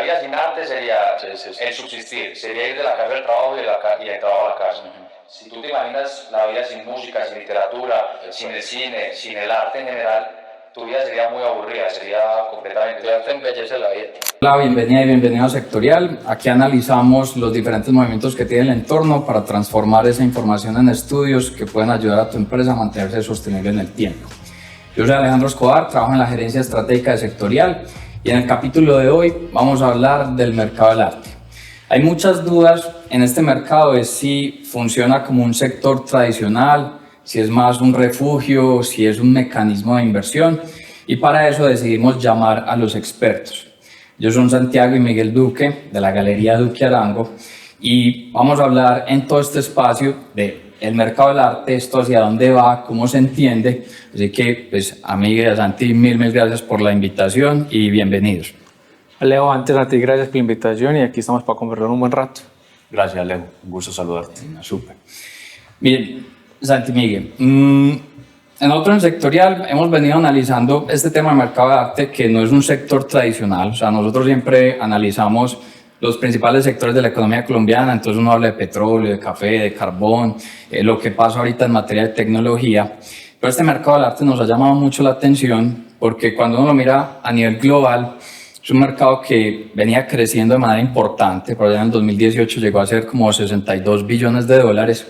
vida sin arte sería el subsistir, sería ir de la casa al trabajo y del trabajo a la casa. Si tú te imaginas la vida sin música, sin literatura, sin el cine, sin el arte en general, tu vida sería muy aburrida, sería completamente... El arte embellece la vida. Hola, bienvenida y bienvenido a Sectorial. Aquí analizamos los diferentes movimientos que tiene el entorno para transformar esa información en estudios que pueden ayudar a tu empresa a mantenerse sostenible en el tiempo. Yo soy Alejandro Escobar, trabajo en la gerencia estratégica de Sectorial y en el capítulo de hoy vamos a hablar del mercado del arte. Hay muchas dudas en este mercado de si funciona como un sector tradicional, si es más un refugio, si es un mecanismo de inversión, y para eso decidimos llamar a los expertos. Yo soy Santiago y Miguel Duque de la Galería Duque Arango y vamos a hablar en todo este espacio de el mercado del arte, esto hacia dónde va, cómo se entiende. Así que, pues, a Miguel y a Santi, mil gracias por la invitación y bienvenidos. Leo, antes a ti, gracias por la invitación y aquí estamos para conversar un buen rato. Gracias, Leo. Un gusto saludarte. Súper. Miren, Santi, Miguel, en otro en Sectorial hemos venido analizando este tema del mercado de arte que no es un sector tradicional. O sea, nosotros siempre analizamos los principales sectores de la economía colombiana, entonces uno habla de petróleo, de café, de carbón, lo que pasa ahorita en materia de tecnología. Pero este mercado del arte nos ha llamado mucho la atención porque cuando uno lo mira a nivel global, es un mercado que venía creciendo de manera importante. Por allá en el 2018 llegó a ser como 62 billones de dólares.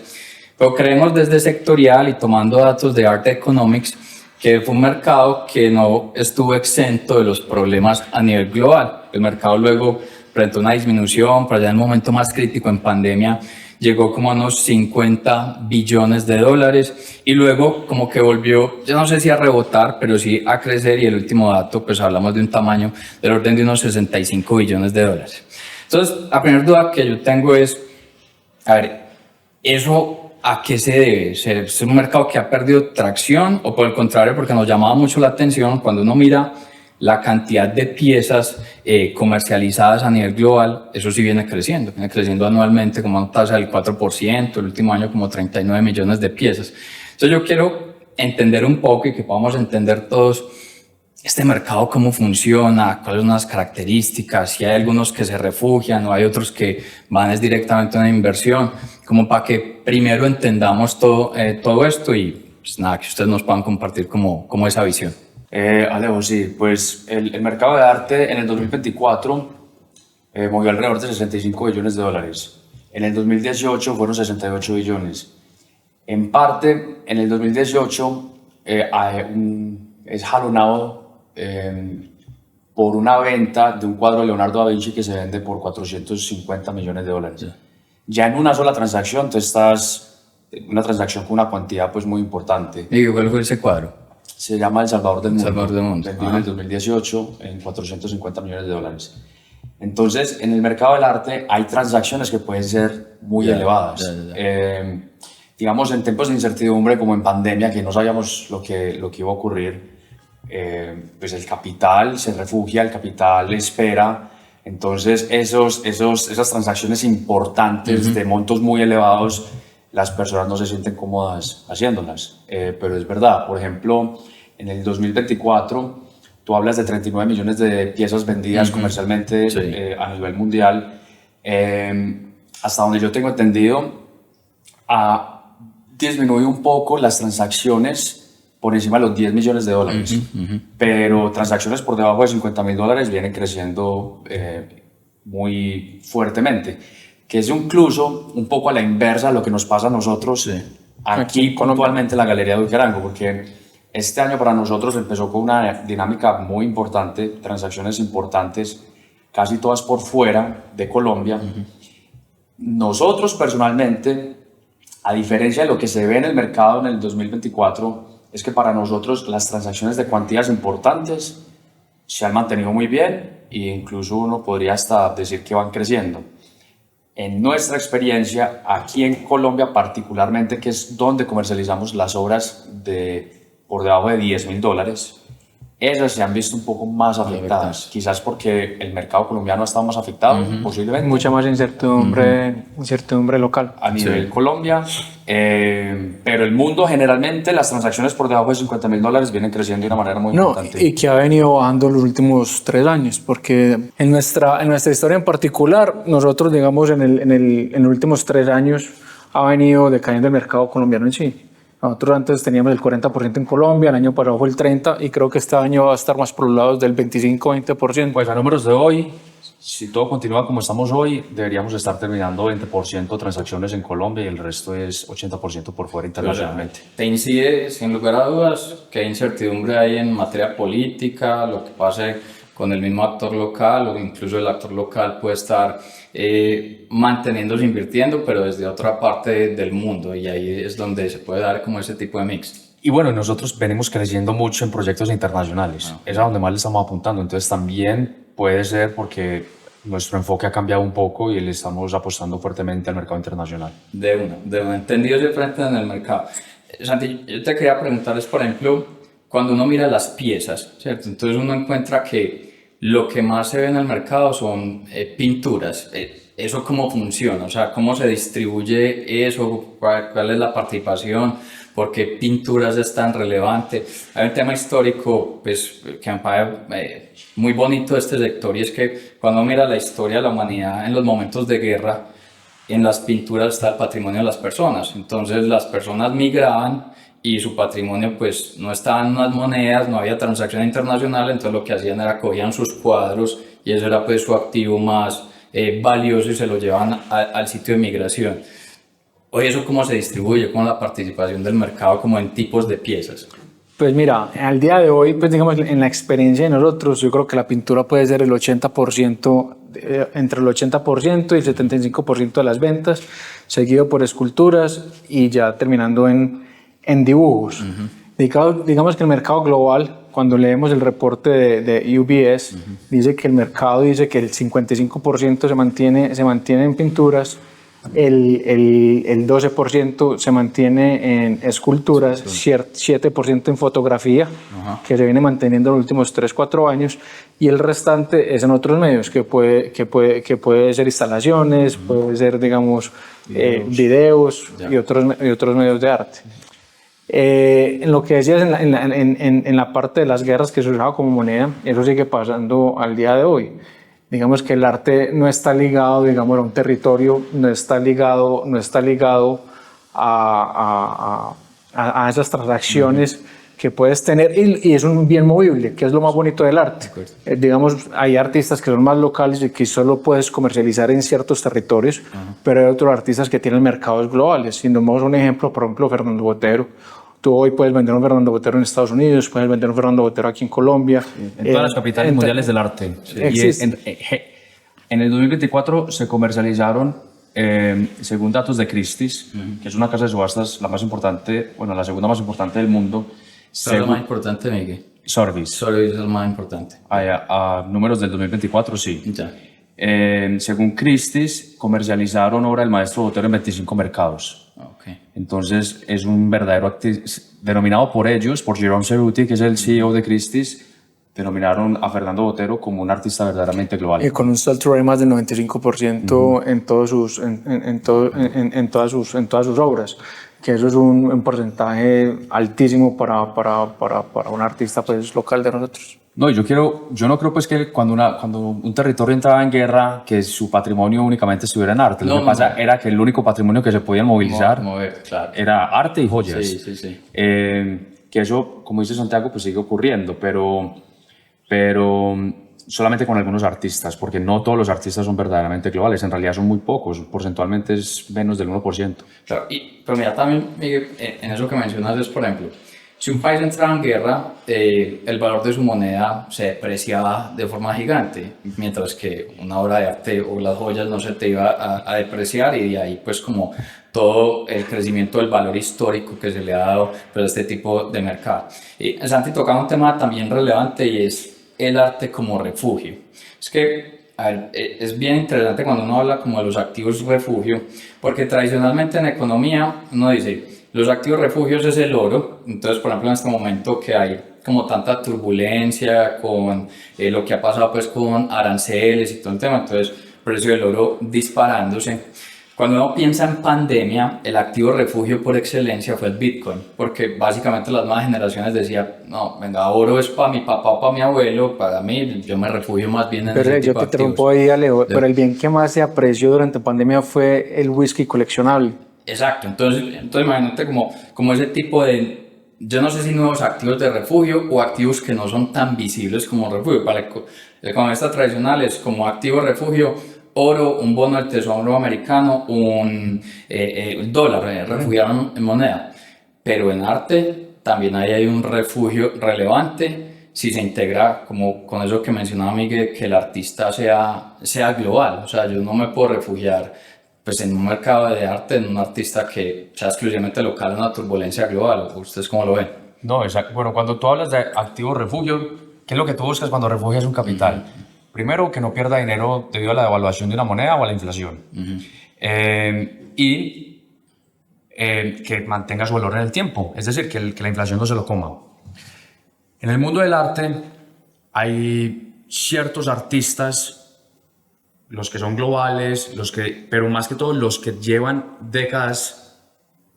Pero creemos desde Sectorial y tomando datos de Art Economics que fue un mercado que no estuvo exento de los problemas a nivel global. El mercado luego presentó una disminución, por allá en el momento más crítico en pandemia llegó como a unos 50 billones de dólares y luego como que volvió, yo no sé si a rebotar, pero sí a crecer y el último dato pues hablamos de un tamaño del orden de unos 65 billones de dólares. Entonces, la primera duda que yo tengo es, a ver, ¿eso a qué se debe? ¿Es un mercado que ha perdido tracción o por el contrario porque nos llamaba mucho la atención cuando uno mira la cantidad de piezas comercializadas a nivel global? Eso sí viene creciendo anualmente como una tasa del 4%, el último año como 39 millones de piezas. Entonces yo quiero entender un poco y que podamos entender todos este mercado, cómo funciona, cuáles son las características, si hay algunos que se refugian o hay otros que van directamente a una inversión, como para que primero entendamos todo esto y pues nada, que ustedes nos puedan compartir como esa visión. Alejo, sí, pues el mercado de arte en el 2024 movió alrededor de 65 billones de dólares. En el 2018 fueron 68 billones. En parte, en el 2018 es jalonado por una venta de un cuadro de Leonardo da Vinci que se vende por 450 millones de dólares. Sí. Ya en una sola transacción, tú estás una transacción con una cuantía pues muy importante. ¿Y cuál fue ese cuadro? Se llama El Salvador del Mundo. Salvador del Mundo. Vendido en el 2018 en 450 millones de dólares. Entonces, en el mercado del arte hay transacciones que pueden ser muy elevadas. Digamos, en tiempos de incertidumbre, como en pandemia, que no sabíamos lo que iba a ocurrir, pues el capital se refugia, el capital espera. Entonces, esas transacciones importantes de montos muy elevados, las personas no se sienten cómodas haciéndolas. Pero es verdad, por ejemplo, en el 2024 tú hablas de 39 millones de piezas vendidas comercialmente a nivel mundial. Hasta donde yo tengo entendido, ha disminuido un poco las transacciones por encima de los 10 millones de dólares. Pero transacciones por debajo de 50 mil dólares vienen creciendo muy fuertemente, que es incluso un poco a la inversa de lo que nos pasa a nosotros aquí puntualmente en la Galería Duque Arango, porque este año para nosotros empezó con una dinámica muy importante, transacciones importantes, casi todas por fuera de Colombia. Nosotros personalmente, a diferencia de lo que se ve en el mercado en el 2024, es que para nosotros las transacciones de cuantías importantes se han mantenido muy bien e incluso uno podría hasta decir que van creciendo. En nuestra experiencia, aquí en Colombia particularmente, que es donde comercializamos las obras por debajo de 10 mil dólares, esas se han visto un poco más afectadas, quizás porque el mercado colombiano ha estado más afectado, posiblemente. Mucha más incertidumbre local. A nivel Colombia, pero el mundo generalmente las transacciones por debajo de $50.000 vienen creciendo de una manera muy importante. Y que ha venido bajando los últimos 3 años, porque en nuestra historia en particular, nosotros digamos en los últimos 3 años ha venido decayendo el mercado colombiano en sí. Nosotros antes teníamos el 40% en Colombia, el año pasado fue el 30% y creo que este año va a estar más por los lados del 25-20%. Pues a números de hoy, si todo continúa como estamos hoy, deberíamos estar terminando 20% transacciones en Colombia y el resto es 80% por fuera internacionalmente. Te incide, sin lugar a dudas, que hay incertidumbre ahí en materia política, lo que pase con el mismo actor local o incluso el actor local puede estar manteniéndose invirtiendo, pero desde otra parte del mundo, y ahí es donde se puede dar como ese tipo de mix. Y bueno, nosotros venimos creciendo mucho en proyectos internacionales, es a donde más le estamos apuntando, entonces también puede ser porque nuestro enfoque ha cambiado un poco y le estamos apostando fuertemente al mercado internacional. De uno, entendido ese frente en el mercado. Santi, yo te quería preguntarles, por ejemplo, cuando uno mira las piezas, ¿cierto? Entonces uno encuentra que lo que más se ve en el mercado son pinturas. ¿Eso cómo funciona? O sea, ¿cómo se distribuye eso? ¿Cuál es la participación? ¿Por qué pinturas es tan relevante? Hay un tema histórico pues, que me parece muy bonito de este sector, y es que cuando mira la historia de la humanidad en los momentos de guerra, en las pinturas está el patrimonio de las personas. Entonces las personas migraban y su patrimonio pues no estaba en unas monedas, no había transacción internacional, entonces lo que hacían era cogían sus cuadros y eso era pues su activo más valioso y se lo llevaban al sitio de migración. Hoy eso cómo se distribuye con la participación del mercado como en tipos de piezas. Pues mira, al día de hoy, pues digamos en la experiencia de nosotros, yo creo que la pintura puede ser el 80%, entre el 80% y el 75% de las ventas, seguido por esculturas y ya terminando en dibujos. Digamos que el mercado global, cuando leemos el reporte de UBS, dice que el mercado dice que el 55% se mantiene en pinturas, el 12% se mantiene en esculturas, 7% en fotografía, que se viene manteniendo en los últimos 3-4 años, y el restante es en otros medios, que puede ser instalaciones, puede ser, digamos, videos y otros medios de arte. En lo que decías en la parte de las guerras que se usaba como moneda, eso sigue pasando al día de hoy. Digamos que el arte no está ligado, digamos, a un territorio, no está ligado a esas transacciones que puedes tener, y es un bien movible, que es lo más bonito del arte. Digamos, hay artistas que son más locales y que solo puedes comercializar en ciertos territorios, pero hay otros artistas que tienen mercados globales. Si nos vamos a un ejemplo, por ejemplo, Fernando Botero. Tú hoy puedes vender un Fernando Botero en Estados Unidos, puedes vender un Fernando Botero aquí en Colombia. En todas las capitales mundiales del arte. Sí. En el 2024 se comercializaron, según datos de Christie's, que es una casa de subastas la más importante, bueno, la segunda más importante del mundo. ¿Cuál es la más importante, Miguel? Sotheby's. Sotheby's es el más importante. A números del 2024, sí. Ya. Según Christie's, comercializaron obra del maestro Botero en 25 mercados. Okay. Entonces es un verdadero denominado por ellos, por Jerome Cerruti, que es el CEO de Christie's, denominaron a Fernando Botero como un artista verdaderamente global. Y con un sell-through rate más del 95% en todas sus obras, que eso es un porcentaje altísimo para un artista pues, local de nosotros. No, yo no creo pues que cuando un territorio entraba en guerra, que su patrimonio únicamente estuviera en arte. Lo que pasa era que el único patrimonio que se podía movilizar claro, era arte y joyas. Sí. Que eso, como dice Santiago, pues sigue ocurriendo, pero solamente con algunos artistas, porque no todos los artistas son verdaderamente globales, en realidad son muy pocos, porcentualmente es menos del 1%. Claro, pero mira también, Miguel, en eso que mencionas es, por ejemplo, si un país entraba en guerra, el valor de su moneda se depreciaba de forma gigante, mientras que una obra de arte o las joyas no se te iba a depreciar, y de ahí pues como todo el crecimiento del valor histórico que se le ha dado pues, a este tipo de mercado. Y Santi tocaba un tema también relevante, y es el arte como refugio. Es que a ver, es bien interesante cuando uno habla como de los activos refugio, porque tradicionalmente en economía uno dice los activos refugios es el oro. Entonces, por ejemplo, en este momento que hay como tanta turbulencia con lo que ha pasado pues con aranceles y todo el tema, entonces precio del oro disparándose. Cuando uno piensa en pandemia, el activo refugio por excelencia fue el Bitcoin, porque básicamente las nuevas generaciones decían, no, venga, oro es para mi papá, para mi abuelo, para mí, yo me refugio más bien en Pero ese yo tipo te de activos. interrumpo ahí, Alejo, pero el bien que más se apreció durante pandemia fue el whisky coleccionable. Exacto, entonces imagínate como ese tipo de, yo no sé si nuevos activos de refugio o activos que no son tan visibles como refugio. Para el economista tradicional es como activo refugio, oro, un bono del tesoro americano, un dólar refugiado en moneda. Pero en arte también hay un refugio relevante si se integra como con eso que mencionaba Miguel, que el artista sea global. O sea, yo no me puedo refugiar pues en un mercado de arte, en un artista que sea exclusivamente local en una turbulencia global. ¿Ustedes cómo lo ven? No, exacto. Bueno, cuando tú hablas de activo refugio, ¿qué es lo que tú buscas cuando refugias un capital? Primero, que no pierda dinero debido a la devaluación de una moneda o a la inflación. Que mantenga su valor en el tiempo, es decir, que la inflación no se lo coma. En el mundo del arte hay ciertos artistas, los que son globales, pero más que todo los que llevan décadas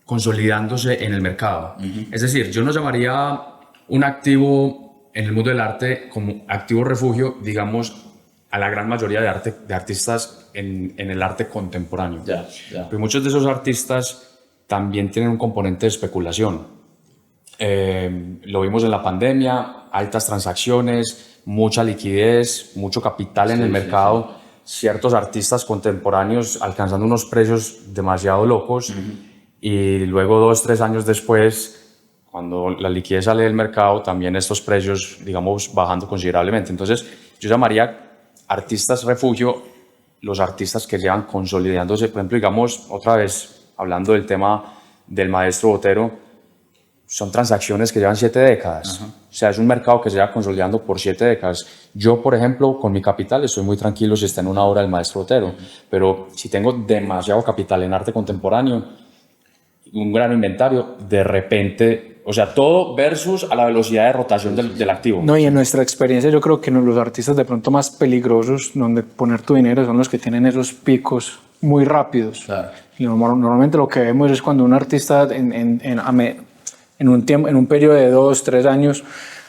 consolidándose en el mercado. Es decir, yo no llamaría un activo en el mundo del arte como activo refugio, digamos, a la gran mayoría de artistas en el arte contemporáneo. Pero muchos de esos artistas también tienen un componente de especulación. Lo vimos en la pandemia, altas transacciones, mucha liquidez, mucho capital en el mercado, ciertos artistas contemporáneos alcanzando unos precios demasiado locos y luego 2-3 años después, cuando la liquidez sale del mercado, también estos precios, digamos, bajando considerablemente. Entonces, yo llamaría artistas refugio los artistas que llevan consolidándose. Por ejemplo, digamos, otra vez, hablando del tema del maestro Botero, son transacciones que llevan 7 décadas. O sea, es un mercado que se lleva consolidando por 7 décadas. Yo, por ejemplo, con mi capital estoy muy tranquilo si está en una obra del maestro Botero, pero si tengo demasiado capital en arte contemporáneo, un gran inventario, de repente, o sea, todo versus a la velocidad de rotación del activo. No, y en nuestra experiencia yo creo que los artistas de pronto más peligrosos donde poner tu dinero son los que tienen esos picos muy rápidos. Claro. Y normalmente lo que vemos es cuando un artista en un periodo de 2-3 años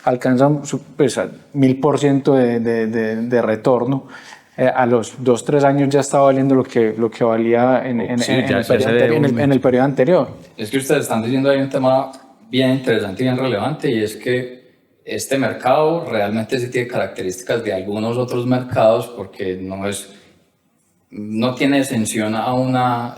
alcanza pues, 1000% de retorno. A los 2-3 años ya está valiendo lo que valía en el periodo anterior. Es que ustedes están diciendo ahí un tema bien interesante y bien relevante, y es que este mercado realmente sí tiene características de algunos otros mercados, porque no tiene exención a una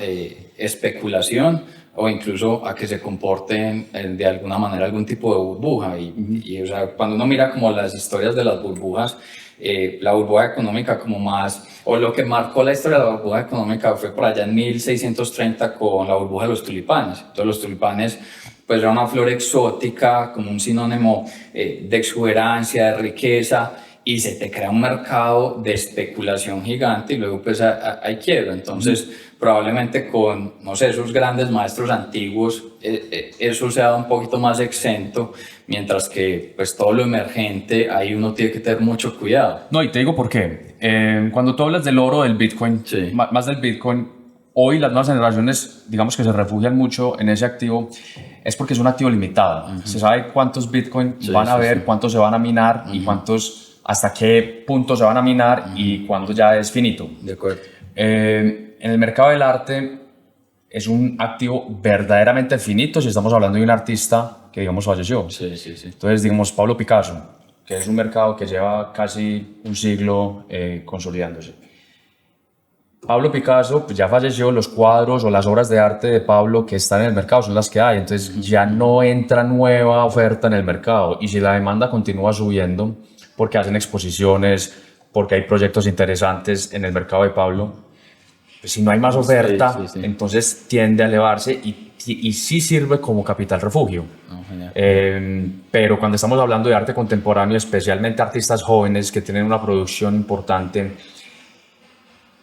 especulación o incluso a que se comporten de alguna manera algún tipo de burbuja. Y o sea, cuando uno mira como las historias de las burbujas, la burbuja económica como más, o lo que marcó la historia de la burbuja económica fue por allá en 1630 con la burbuja de los tulipanes. Entonces los tulipanes pues era una flor exótica, como un sinónimo de exuberancia, de riqueza, y se te crea un mercado de especulación gigante y luego pues hay quiebra. Entonces probablemente con, no sé, esos grandes maestros antiguos eso sea un poquito más exento, mientras que pues todo lo emergente ahí uno tiene que tener mucho cuidado. No, y te digo por qué. Cuando tú hablas del oro, del Bitcoin, más del Bitcoin, hoy las nuevas generaciones, digamos que se refugian mucho en ese activo, es porque es un activo limitado. Se sabe cuántos Bitcoin van a haber, cuántos se van a minar y cuántos, hasta qué punto se van a minar y cuándo ya es finito. De acuerdo. En el mercado del arte es un activo verdaderamente finito si estamos hablando de un artista que, digamos, falleció. Entonces, digamos, Pablo Picasso, que es un mercado que lleva casi un siglo consolidándose. Pablo Picasso pues ya falleció, los cuadros o las obras de arte de Pablo que están en el mercado son las que hay, entonces ya no entra nueva oferta en el mercado, y si la demanda continúa subiendo porque hacen exposiciones, porque hay proyectos interesantes en el mercado de Pablo, pues si no hay más oferta, entonces tiende a elevarse y sí sirve como capital refugio. Pero cuando estamos hablando de arte contemporáneo, especialmente artistas jóvenes que tienen una producción importante,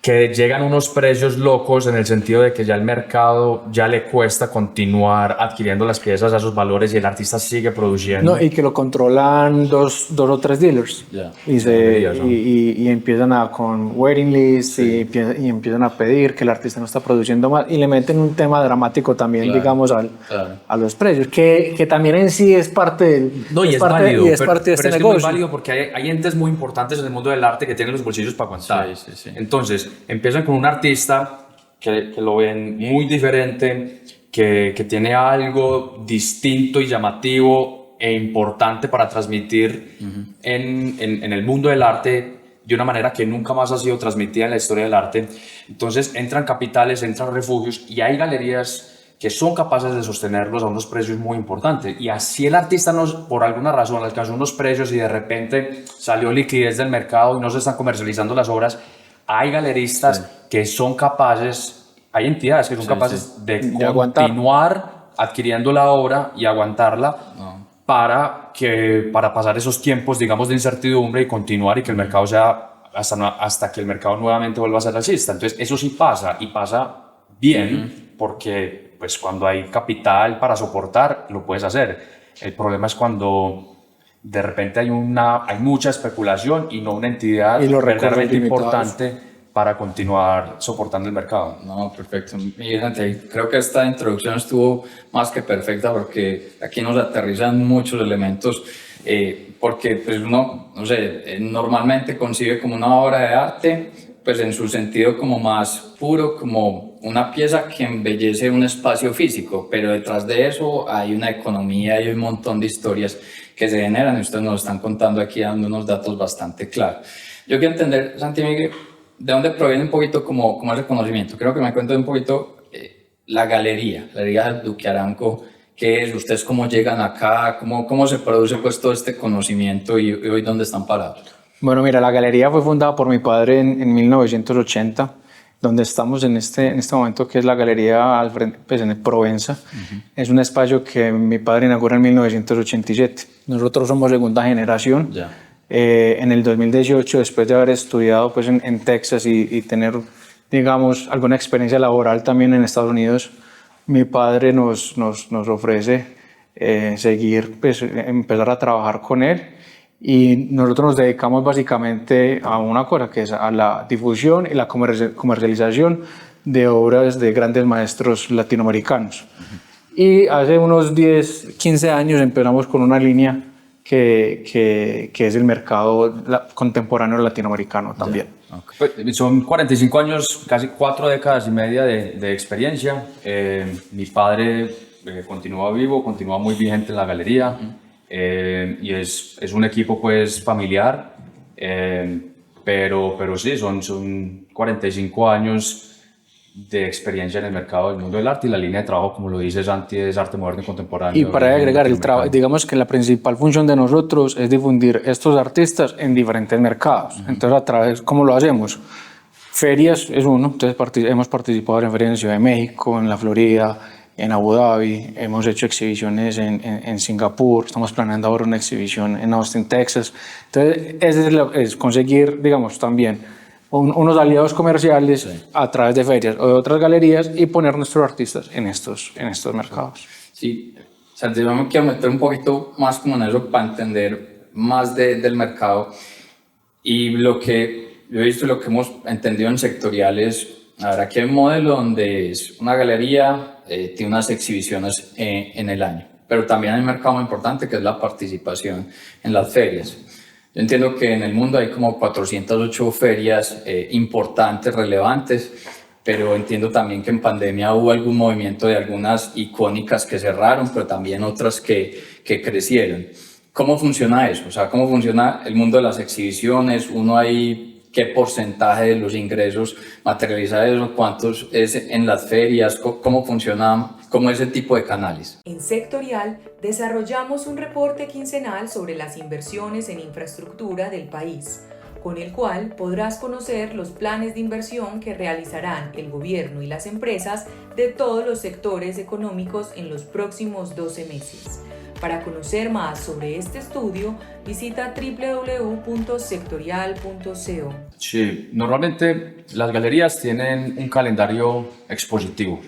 que llegan unos precios locos en el sentido de que ya el mercado ya le cuesta continuar adquiriendo las piezas a esos valores y el artista sigue produciendo. No, y que lo controlan dos o tres dealers. Ya. Y empiezan con waiting list y empiezan a pedir que el artista no está produciendo más y le meten un tema dramático también, Claro, digamos, claro. a los precios, que también en sí es parte del No, y es parte, válido, y es parte de este pero es que es negocio. muy válido porque hay entes muy importantes en el mundo del arte que tienen los bolsillos para aguantar. Sí, sí, sí. Entonces, empiezan con un artista que lo ven muy diferente, que tiene algo distinto y llamativo e importante para transmitir en el mundo del arte de una manera que nunca más ha sido transmitida en la historia del arte. Entonces, entran capitales, entran refugios y hay galerías que son capaces de sostenerlos a unos precios muy importantes. Y así el artista, por alguna razón, alcanzó unos precios y de repente salió liquidez del mercado y no se están comercializando las obras. Hay galeristas que son capaces, hay entidades que son capaces de continuar adquiriendo la obra y aguantarla para pasar esos tiempos, digamos, de incertidumbre y continuar y que el mercado sea hasta que el mercado nuevamente vuelva a ser alcista. Entonces, eso sí pasa y pasa bien porque pues cuando hay capital para soportar, lo puedes hacer. El problema es cuando de repente hay mucha especulación y no una entidad verdaderamente importante para continuar soportando el mercado. No, perfecto. Miguel Santiago, creo que esta introducción estuvo más que perfecta porque aquí nos aterrizan muchos elementos porque pues uno, no sé, normalmente concibe como una obra de arte pues en su sentido como más puro, como una pieza que embellece un espacio físico, pero detrás de eso hay una economía y un montón de historias que se generan y ustedes nos están contando aquí dando unos datos bastante claros. Yo quiero entender, Santi Miguel, ¿de dónde proviene un poquito como ese conocimiento? Creo que me cuenten un poquito la Galería Duque Arango, ¿qué es? ¿Ustedes cómo llegan acá? ¿Cómo se produce pues todo este conocimiento y hoy dónde están parados? Bueno, mira, la galería fue fundada por mi padre en 1980, donde estamos en este momento, que es la galería al frente, pues en el Provenza. Es un espacio que mi padre inaugura en 1987. Nosotros somos segunda generación. En el 2018, después de haber estudiado pues, en Texas y tener, digamos, alguna experiencia laboral también en Estados Unidos, mi padre nos ofrece seguir, pues, empezar a trabajar con él. Y nosotros nos dedicamos básicamente a una cosa, que es a la difusión y la comercialización de obras de grandes maestros latinoamericanos. Y hace unos 10, 15 años empezamos con una línea que es el mercado contemporáneo latinoamericano también. Okay. Son 45 años, casi 4 décadas y media de experiencia. Mi padre continúa vivo, continúa muy vigente en la galería. Y es un equipo pues familiar, pero sí, son 45 años de experiencia en el mercado del mundo del arte y la línea de trabajo, como lo dice Santi, es arte moderno y contemporáneo. Y para agregar el trabajo, digamos que la principal función de nosotros es difundir estos artistas en diferentes mercados. Entonces, a través, ¿cómo lo hacemos? Ferias es uno, entonces hemos participado en ferias en Ciudad de México, en la Florida, en Abu Dhabi, hemos hecho exhibiciones en Singapur, estamos planeando ahora una exhibición en Austin, Texas. Entonces, es conseguir, digamos, también unos aliados comerciales a través de ferias o de otras galerías y poner nuestros artistas en estos mercados. Sí, Santi, yo me quiero meter un poquito más como en eso para entender más del mercado y lo que yo he visto y lo que hemos entendido en sectoriales. Ahora, aquí hay un modelo donde es una galería, tiene unas exhibiciones en el año, pero también hay un mercado muy importante que es la participación en las ferias. Yo entiendo que en el mundo hay como 408 ferias importantes, relevantes, pero entiendo también que en pandemia hubo algún movimiento de algunas icónicas que cerraron, pero también otras que crecieron. ¿Cómo funciona eso? O sea, ¿cómo funciona el mundo de las exhibiciones? Uno ahí... ¿Qué porcentaje de los ingresos materializa eso? ¿Cuántos es en las ferias? ¿Cómo funciona? ¿Cómo ese tipo de canales? En Sectorial desarrollamos un reporte quincenal sobre las inversiones en infraestructura del país, con el cual podrás conocer los planes de inversión que realizarán el gobierno y las empresas de todos los sectores económicos en los próximos 12 meses. Para conocer más sobre este estudio, visita www.sectorial.co. Sí, normalmente las galerías tienen un calendario expositivo.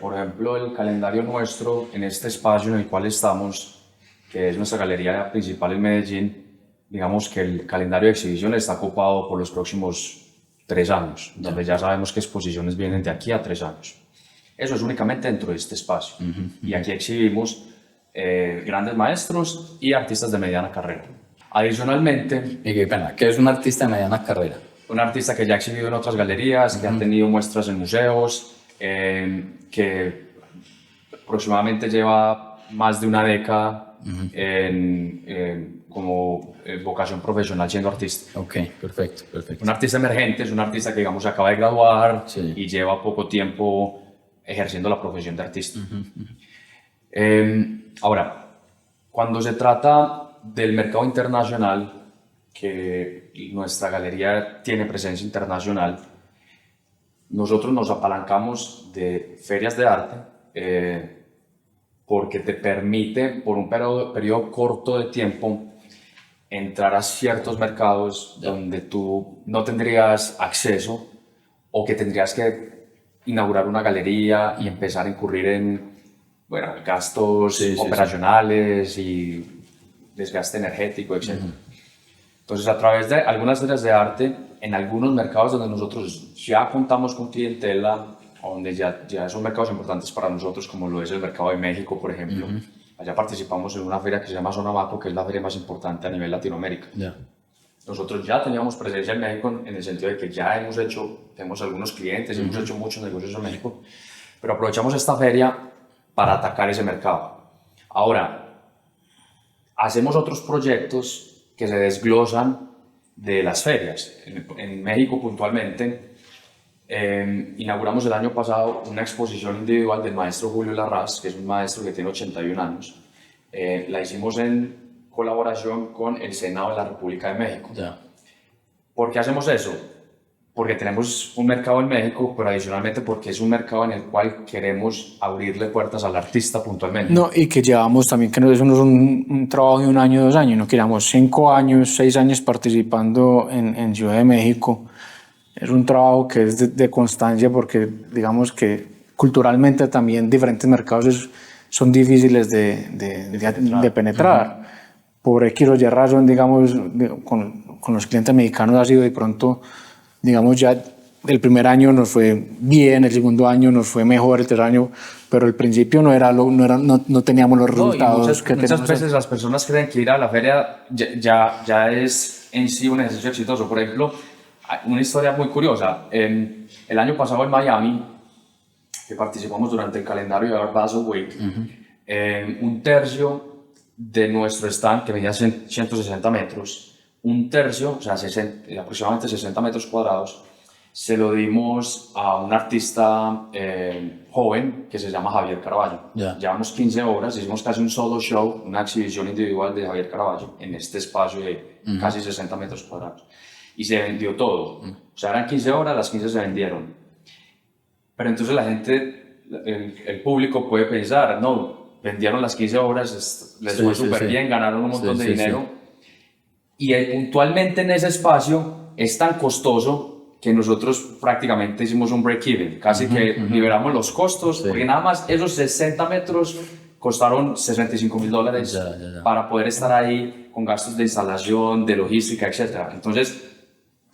Por ejemplo, el calendario nuestro en este espacio en el cual estamos, que es nuestra galería principal en Medellín, digamos que el calendario de exhibición está ocupado por los próximos 3 años, donde ya sabemos qué exposiciones vienen de aquí a 3 años. Eso es únicamente dentro de este espacio. Y aquí exhibimos grandes maestros y artistas de mediana carrera. Adicionalmente, Y qué pena, ¿qué es un artista de mediana carrera? un artista que ya ha exhibido en otras galerías, que ha tenido muestras en museos, que aproximadamente lleva más de una década como vocación profesional siendo artista. Ok, perfecto, perfecto. Un artista emergente es un artista que, digamos, acaba de graduar Sí. y lleva poco tiempo ejerciendo la profesión de artista. Ahora, cuando se trata del mercado internacional, que nuestra galería tiene presencia internacional, nosotros nos apalancamos de ferias de arte porque te permite, por un periodo corto de tiempo, entrar a ciertos mercados donde tú no tendrías acceso o que tendrías que inaugurar una galería y empezar a incurrir en gastos operacionales y desgaste energético, etc. Entonces, a través de algunas ferias de arte, en algunos mercados donde nosotros ya contamos con clientela, donde ya son mercados importantes para nosotros, como lo es el mercado de México, por ejemplo. Allá participamos en una feria que se llama Zona Maco, que es la feria más importante a nivel Latinoamérica. Nosotros ya teníamos presencia en México en el sentido de que ya tenemos algunos clientes y hemos hecho muchos negocios en México, pero aprovechamos esta feria para atacar ese mercado. Ahora, hacemos otros proyectos que se desglosan de las ferias. En México puntualmente, inauguramos el año pasado una exposición individual del maestro Julio Larraz, que es un maestro que tiene 81 años. La hicimos en colaboración con el Senado de la República de México. ¿Por qué hacemos eso? Porque tenemos un mercado en México, pero adicionalmente porque es un mercado en el cual queremos abrirle puertas al artista puntualmente. No, y que llevamos también, que eso no es un trabajo de 1 año, 2 años, no, que llevamos 5 años, 6 años participando en Ciudad de México. Es un trabajo que es de constancia porque digamos que culturalmente también diferentes mercados son difíciles de penetrar. Por X o Y razón, digamos, con los clientes mexicanos ha sido de pronto, digamos, ya el primer año nos fue bien, el segundo año nos fue mejor, el tercer año, pero al principio no teníamos los resultados que muchas tenemos. veces las personas creen que ir a la feria ya es en sí un ejercicio exitoso. Por ejemplo, una historia muy curiosa. El año pasado en Miami, que participamos durante el calendario de Art Basel Week, un tercio de nuestro stand, que medía 160 metros, un tercio, o sea, aproximadamente 60 metros cuadrados, se lo dimos a un artista joven que se llama Javier Caraballo. Llevamos 15 horas, hicimos casi un solo show, una exhibición individual de Javier Caraballo en este espacio de casi 60 metros cuadrados. Y se vendió todo. O sea, eran 15 horas, las 15 se vendieron. Pero entonces la gente, el público puede pensar, no, vendieron las 15 horas, les fue súper bien, ganaron un montón de dinero. Y puntualmente en ese espacio es tan costoso que nosotros prácticamente hicimos un break-even, casi que liberamos los costos, porque nada más esos 60 metros costaron $65,000 para poder estar ahí con gastos de instalación, de logística, etc. Entonces,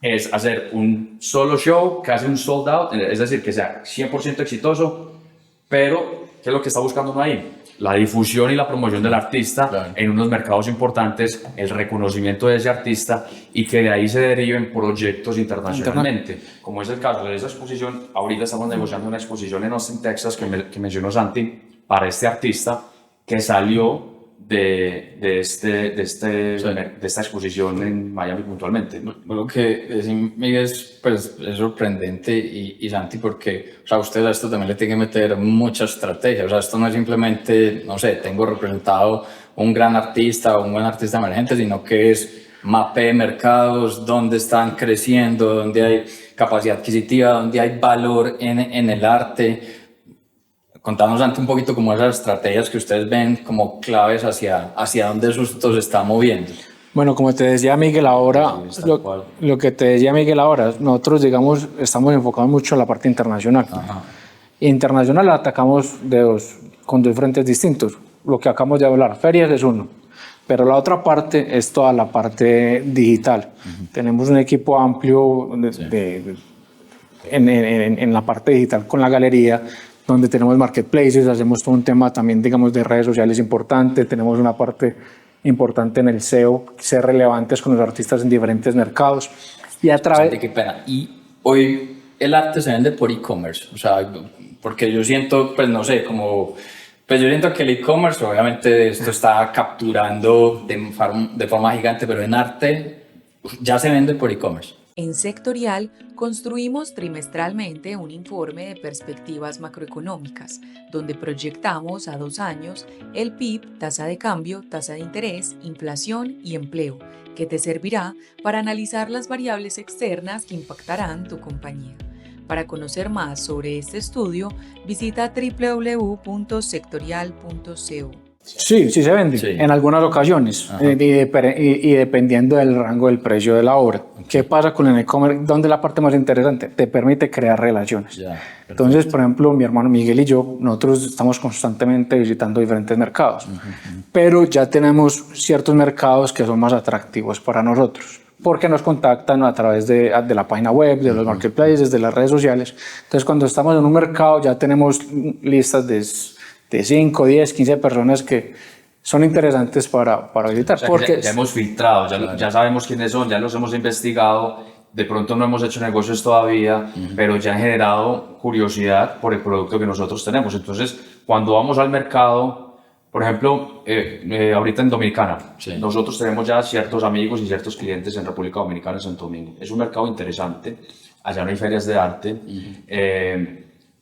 es hacer un solo show, casi un sold out, es decir, que sea 100% exitoso, pero ¿qué es lo que está buscando uno ahí? La difusión y la promoción del artista en unos mercados importantes, el reconocimiento de ese artista y que de ahí se deriven proyectos internacionalmente. Como es el caso de esa exposición, ahorita estamos negociando una exposición en Austin, Texas, que mencionó Santi, para este artista que salió de esta exposición en Miami puntualmente. Lo que decís, Miguel, pues, es sorprendente y Santi, porque o sea, usted a esto también le tiene que meter mucha estrategia. O sea, esto no es simplemente, no sé, tengo representado un gran artista o un buen artista emergente, sino que es mapee mercados, dónde están creciendo, dónde hay capacidad adquisitiva, dónde hay valor en el arte. contanos antes un poquito como esas estrategias que ustedes ven como claves hacia dónde esto se está moviendo. Bueno, como te decía Miguel ahora, Sí, tal cual. lo que te decía Miguel ahora, nosotros, digamos, estamos enfocados mucho en la parte internacional. Ajá. Internacional la atacamos con dos frentes distintos. Lo que acabamos de hablar, ferias es uno, pero la otra parte es toda la parte digital. Tenemos un equipo amplio en la parte digital con la galería, donde tenemos marketplaces, hacemos todo un tema también, digamos, de redes sociales importante, tenemos una parte importante en el SEO, ser relevantes con los artistas en diferentes mercados. Y a través... Santi, qué pena. Y hoy el arte se vende por e-commerce, o sea, porque yo siento, pues no sé, pues yo siento que el e-commerce, obviamente esto está capturando de forma gigante, pero en arte ya se vende por e-commerce. En Sectorial construimos trimestralmente un informe de perspectivas macroeconómicas, donde proyectamos a 2 años el PIB, tasa de cambio, tasa de interés, inflación y empleo, que te servirá para analizar las variables externas que impactarán tu compañía. Para conocer más sobre este estudio, visita www.sectorial.co. Sí, sí se vende, Sí. en algunas ocasiones, y dependiendo del rango del precio de la obra. ¿Qué pasa con el e-commerce? ¿Dónde es la parte más interesante? Te permite crear relaciones. Ya, Entonces, por ejemplo, mi hermano Miguel y yo, nosotros estamos constantemente visitando diferentes mercados, pero ya tenemos ciertos mercados que son más atractivos para nosotros, porque nos contactan a través de la página web, de los marketplaces, de las redes sociales. Entonces, cuando estamos en un mercado, ya tenemos listas de 5, 10, 15 personas que son interesantes para visitar. O sea, porque ya hemos filtrado, ya sabemos quiénes son, ya los hemos investigado, de pronto no hemos hecho negocios todavía, pero ya han generado curiosidad por el producto que nosotros tenemos. Entonces, cuando vamos al mercado, por ejemplo, ahorita en Dominicana, Sí. nosotros tenemos ya ciertos amigos y ciertos clientes en República Dominicana, en Santo Domingo. Es un mercado interesante, allá no hay ferias de arte,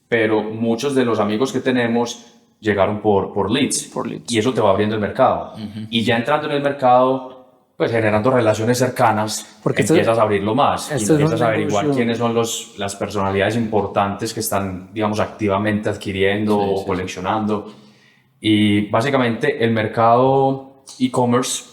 pero muchos de los amigos que tenemos llegaron por leads, y eso te va abriendo el mercado. Y ya entrando en el mercado, pues generando relaciones cercanas, Porque empiezas a abrirlo más, y esto es empiezas un a averiguar negocio. quiénes son las personalidades importantes que están, digamos, activamente adquiriendo o coleccionando. Y básicamente el mercado e-commerce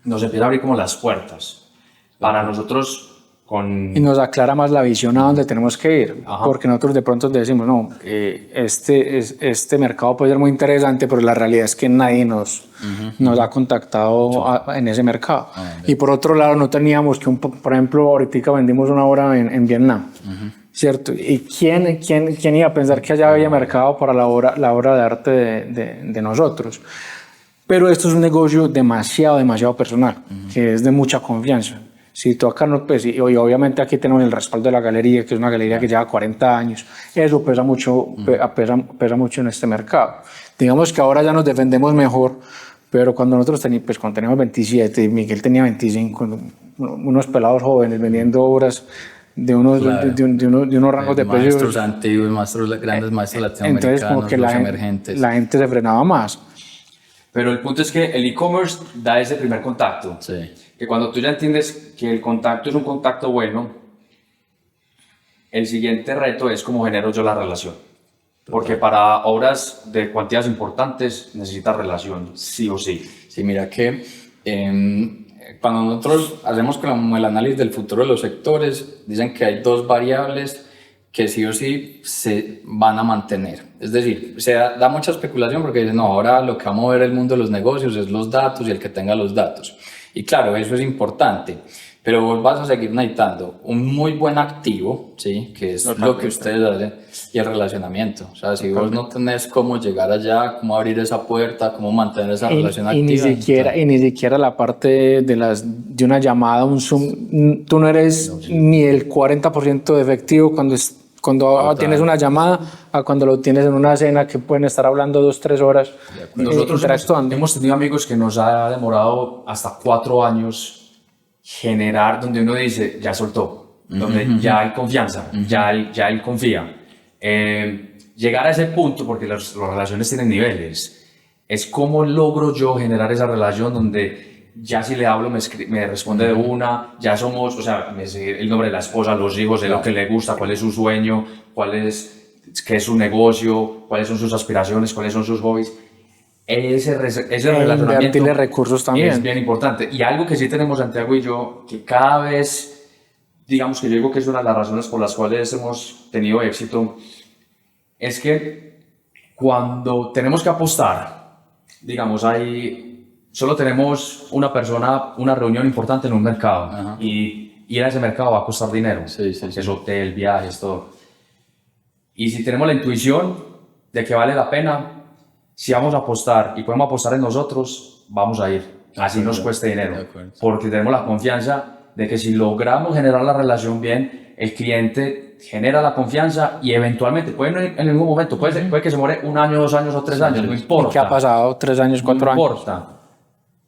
nos empieza a abrir como las puertas. Para nosotros, y nos aclara más la visión a dónde tenemos que ir, Ajá. porque nosotros de pronto decimos, no, este mercado puede ser muy interesante, pero la realidad es que nadie nos ha contactado en ese mercado. Y por otro lado, no teníamos que, por ejemplo, ahorita vendimos una obra en Vietnam, ¿cierto? ¿Y quién iba a pensar que allá había mercado para la obra de arte de nosotros? Pero esto es un negocio demasiado personal, que es de mucha confianza. Si tú acá no, pues, y obviamente aquí tenemos el respaldo de la galería, que es una galería que lleva 40 años, eso pesa mucho en este mercado. Digamos que ahora ya nos defendemos mejor, pero cuando nosotros cuando teníamos 27 y Miguel tenía 25, unos pelados jóvenes vendiendo obras de unos, Claro. de unos rangos de precios. Maestros antiguos, grandes maestros latinoamericanos, Entonces, como que los emergentes. la gente se frenaba más. pero el punto es que el e-commerce da ese primer contacto. Sí. Que cuando tú ya entiendes que el contacto es un contacto bueno, el siguiente reto es cómo genero yo la relación. Porque para obras de cuantías importantes necesitas relación, sí o sí. Sí, mira que cuando nosotros hacemos como el análisis del futuro de los sectores, dicen que hay 2 variables que sí o sí se van a mantener. Es decir, se da mucha especulación porque dicen, no, ahora lo que va a mover el mundo de los negocios es los datos y el que tenga los datos. Y claro, eso es importante, pero vos vas a seguir necesitando un muy buen activo, ¿sí? Que es lo que ustedes hacen, y el relacionamiento. O sea, si vos no tenés cómo llegar allá, cómo abrir esa puerta, cómo mantener esa relación activa. Y ni siquiera la parte de una llamada, un Zoom, tú no eres ni el 40% de efectivo cuando tienes una llamada a cuando lo tienes en una cena que pueden estar hablando 2-3 horas Nosotros interactuando. hemos tenido amigos que nos ha demorado hasta 4 años generar, donde uno dice, ya soltó, donde ya hay confianza, ya él confía. Llegar a ese punto, porque las relaciones tienen niveles, es cómo logro yo generar esa relación donde ya si le hablo me responde de una, ya somos, o sea, me sé el nombre de la esposa, los hijos, de lo que le gusta, cuál es su sueño, cuál es qué es su negocio, cuáles son sus aspiraciones, cuáles son sus hobbies. Ese relacionamiento invertirle recursos también. es bien importante. Y algo que sí tenemos Santiago y yo, que cada vez, digamos que yo digo que es una de las razones por las cuales hemos tenido éxito, es que cuando tenemos que apostar, digamos, solo tenemos una persona, una reunión importante en un mercado, y ir a ese mercado va a costar dinero, es hotel, viajes, todo. Y si tenemos la intuición de que vale la pena, si vamos a apostar y podemos apostar en nosotros, vamos a ir, así nos cueste dinero, porque tenemos la confianza de que si logramos generar la relación bien, el cliente genera la confianza y eventualmente, puede en algún momento, puede que se muere 1 año, 2 años o 3 años, no importa. ¿Qué ha pasado? 3 años, 4 años. No importa,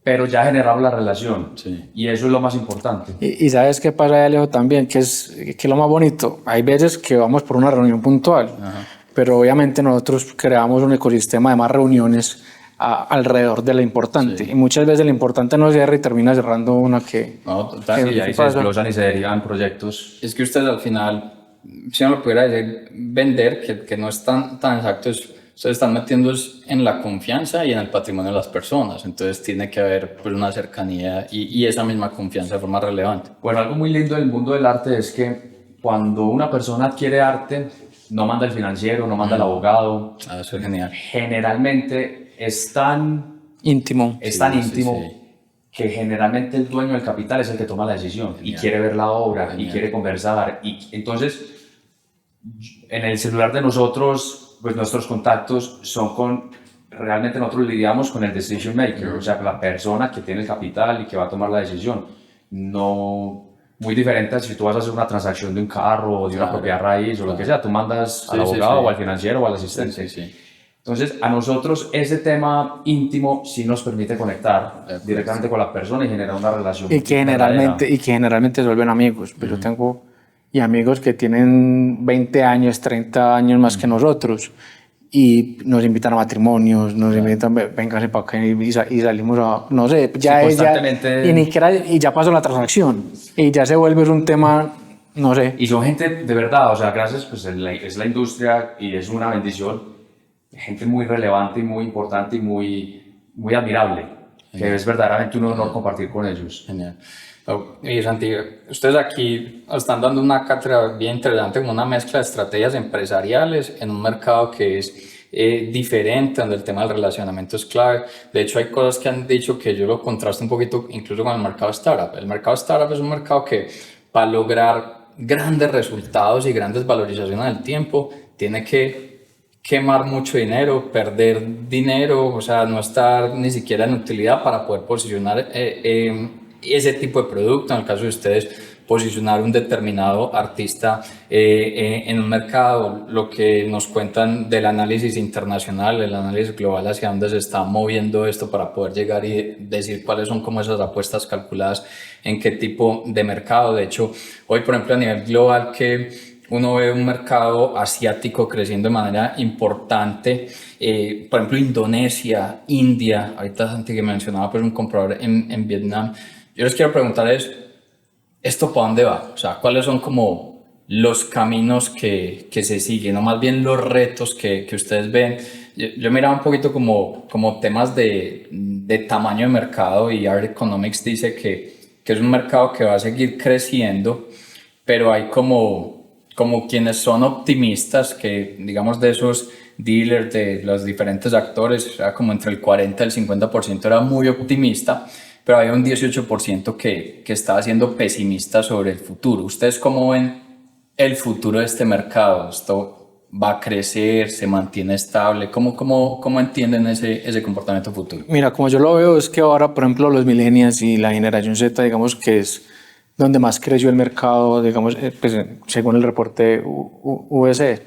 pero ya generamos la relación, y eso es lo más importante. Y sabes qué pasa, Alejo, también, que es lo más bonito. Hay veces que vamos por una reunión puntual, pero obviamente nosotros creamos un ecosistema de más reuniones alrededor de lo importante. Y muchas veces lo importante no cierra y termina cerrando una que... No, total. Y ahí se desglosan y se derivan proyectos. Es que ustedes al final, si uno lo pudiera decir, vender, que no es tan exacto, ustedes están metiendo en la confianza y en el patrimonio de las personas. Entonces tiene que haber pues, una cercanía y esa misma confianza de forma relevante. Bueno, algo muy lindo del mundo del arte es que cuando una persona adquiere arte, no manda el financiero, no manda el abogado. Eso es genial. Generalmente es tan íntimo, que generalmente el dueño del capital es el que toma la decisión y quiere ver la obra y quiere conversar. Y entonces, en el celular de nosotros, pues nuestros contactos son realmente nosotros lidiamos con el decision maker, o sea, la persona que tiene el capital y que va a tomar la decisión. No, muy diferente si tú vas a hacer una transacción de un carro o de una propiedad raíz o lo que sea, tú mandas al abogado o al financiero o al asistente. Entonces, a nosotros ese tema íntimo sí nos permite conectar directamente con la persona y generar una relación. Y que generalmente se vuelven amigos. Pues yo tengo amigos que tienen 20 años, 30 años más que nosotros y nos invitan a matrimonios, nos invitan, véngase para acá y salimos a, no sé, y ya pasó la transacción y ya se vuelve un tema, no sé. Y son gente de verdad, o sea, gracias, pues es la industria y es una bendición. Gente muy relevante y muy importante y muy admirable, que es verdaderamente un honor compartir con ellos. Genial. Y Santi, ustedes aquí están dando una cátedra bien interesante, como una mezcla de estrategias empresariales en un mercado que es diferente, donde el tema del relacionamiento es clave. De hecho, hay cosas que han dicho que yo lo contrasto un poquito incluso con el mercado startup. El mercado startup es un mercado que para lograr grandes resultados y grandes valorizaciones del tiempo tiene que quemar mucho dinero, perder dinero, o sea, no estar ni siquiera en utilidad para poder posicionar ese tipo de producto. En el caso de ustedes, posicionar un determinado artista en un mercado. Lo que nos cuentan del análisis internacional, el análisis global, hacia dónde se está moviendo esto para poder llegar y decir cuáles son como esas apuestas calculadas en qué tipo de mercado. De hecho, hoy, por ejemplo, a nivel global, que uno ve un mercado asiático creciendo de manera importante, por ejemplo Indonesia, India, ahorita Santi que mencionaba pues un comprador en Vietnam. Yo les quiero preguntar ¿esto para dónde va? O sea, ¿cuáles son como los caminos que se siguen, o más bien los retos que ustedes ven? Yo miraba un poquito como temas de tamaño de mercado, y Art Economics dice que es un mercado que va a seguir creciendo, pero hay como quienes son optimistas, que digamos de esos dealers, de los diferentes actores, era como entre el 40 y el 50% era muy optimista, pero había un 18% que estaba siendo pesimista sobre el futuro. ¿Ustedes cómo ven el futuro de este mercado? ¿Esto va a crecer? ¿Se mantiene estable? ¿Cómo entienden ese comportamiento futuro? Mira, como yo lo veo es que ahora, por ejemplo, los millennials y la generación Z, digamos que es donde más creció el mercado, digamos, pues, según el reporte UBC.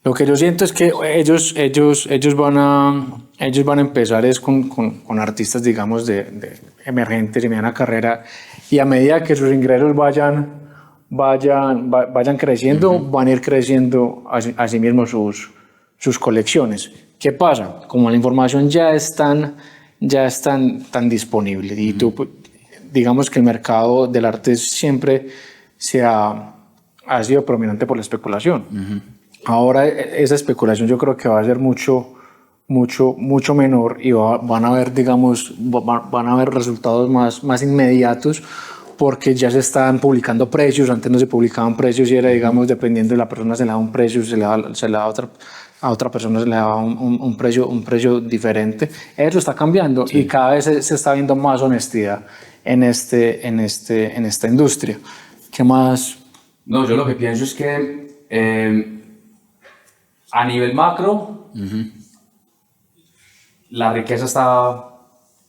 Lo que yo siento es que ellos van a empezar es con artistas, digamos, de emergentes y mediana carrera, y a medida que sus ingresos vayan creciendo, van a ir creciendo así mismo sus colecciones. ¿Qué pasa? Como la información ya es tan disponible, y tú, digamos que el mercado del arte siempre ha sido prominente por la especulación. Ahora esa especulación yo creo que va a ser mucho menor y van a haber, digamos, van a haber resultados más inmediatos porque ya se están publicando precios. Antes no se publicaban precios y era, digamos, dependiendo de la persona se le da un precio, se le da a otra persona se le da un precio diferente. Eso está cambiando y cada vez se está viendo más honestidad en esta industria. ¿Qué más? No, yo lo que pienso es que a nivel macro, la riqueza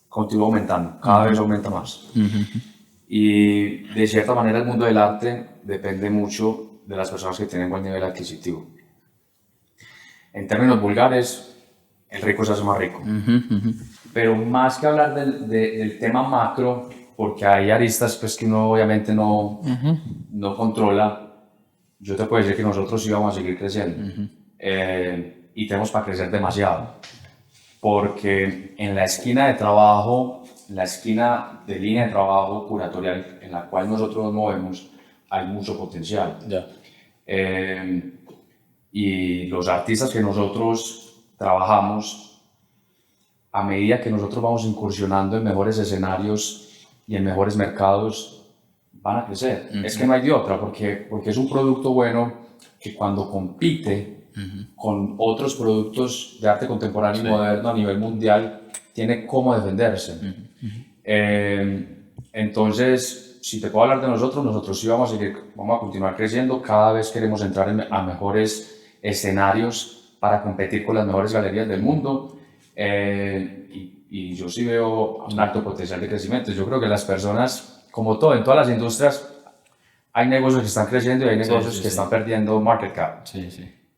continúa aumentando, cada vez aumenta más. Y de cierta manera el mundo del arte depende mucho de las personas que tienen buen nivel adquisitivo. En términos vulgares, el rico se hace más rico. Pero más que hablar del tema macro, porque hay aristas pues, que uno obviamente no controla, yo te puedo decir que nosotros sí vamos a seguir creciendo. Y tenemos para crecer demasiado. Porque en la esquina de trabajo, la esquina de línea de trabajo curatorial en la cual nosotros nos movemos, hay mucho potencial. Y los artistas que nosotros trabajamos, a medida que nosotros vamos incursionando en mejores escenarios y en mejores mercados, van a crecer. Es que no hay de otra, porque es un producto bueno que cuando compite con otros productos de arte contemporáneo y moderno a nivel mundial, tiene cómo defenderse. Entonces, si te puedo hablar de nosotros sí vamos a continuar creciendo. Cada vez queremos entrar a mejores escenarios para competir con las mejores galerías del mundo. Y yo sí veo un alto potencial de crecimiento. Yo creo que las personas, como todo, en todas las industrias, hay negocios que están creciendo y hay negocios que están perdiendo market cap.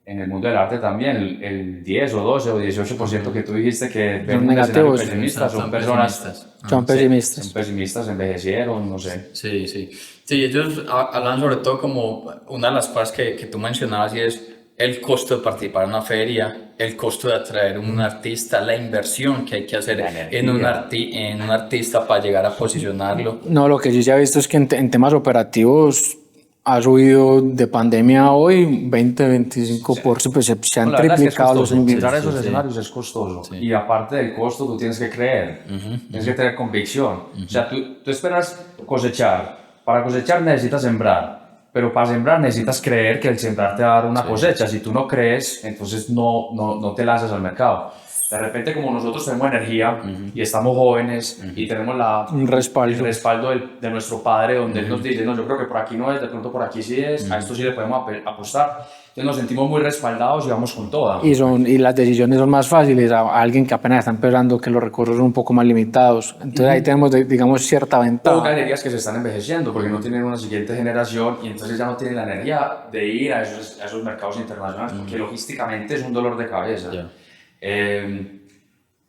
En el mundo del arte también, el 10 o 12 o 18% que tú dijiste que ven negativos, pesimistas, son personas... Son pesimistas. Son pesimistas, envejecieron, no sé. Sí, ellos hablan sobre todo como una de las cosas que tú mencionabas y es el costo de participar en una feria, el costo de atraer un artista, la inversión que hay que hacer en un artista para llegar a posicionarlo. No, lo que yo ya he visto es que en temas operativos ha subido de pandemia a hoy 20-25%, pues se han triplicado los ingresos. Entrar a esos escenarios es costoso. Y aparte del costo, tú tienes que creer, tienes que tener convicción. O sea, tú esperas cosechar. Para cosechar necesitas sembrar, pero para sembrar necesitas creer que el sembrar te va a dar una cosecha. Si tú no crees, entonces no te lanzas al mercado. De repente, como nosotros tenemos energía y estamos jóvenes y tenemos el respaldo de nuestro padre, donde él nos dice, no, yo creo que por aquí no es, de pronto por aquí sí es, a esto sí le podemos apostar. Entonces nos sentimos muy respaldados y vamos con toda. Y las decisiones son más fáciles a alguien que apenas está empezando, que los recursos son un poco más limitados. Entonces ahí tenemos, digamos, cierta ventaja. Hay galerías que se están envejeciendo porque no tienen una siguiente generación y entonces ya no tienen la energía de ir a esos mercados internacionales porque logísticamente es un dolor de cabeza.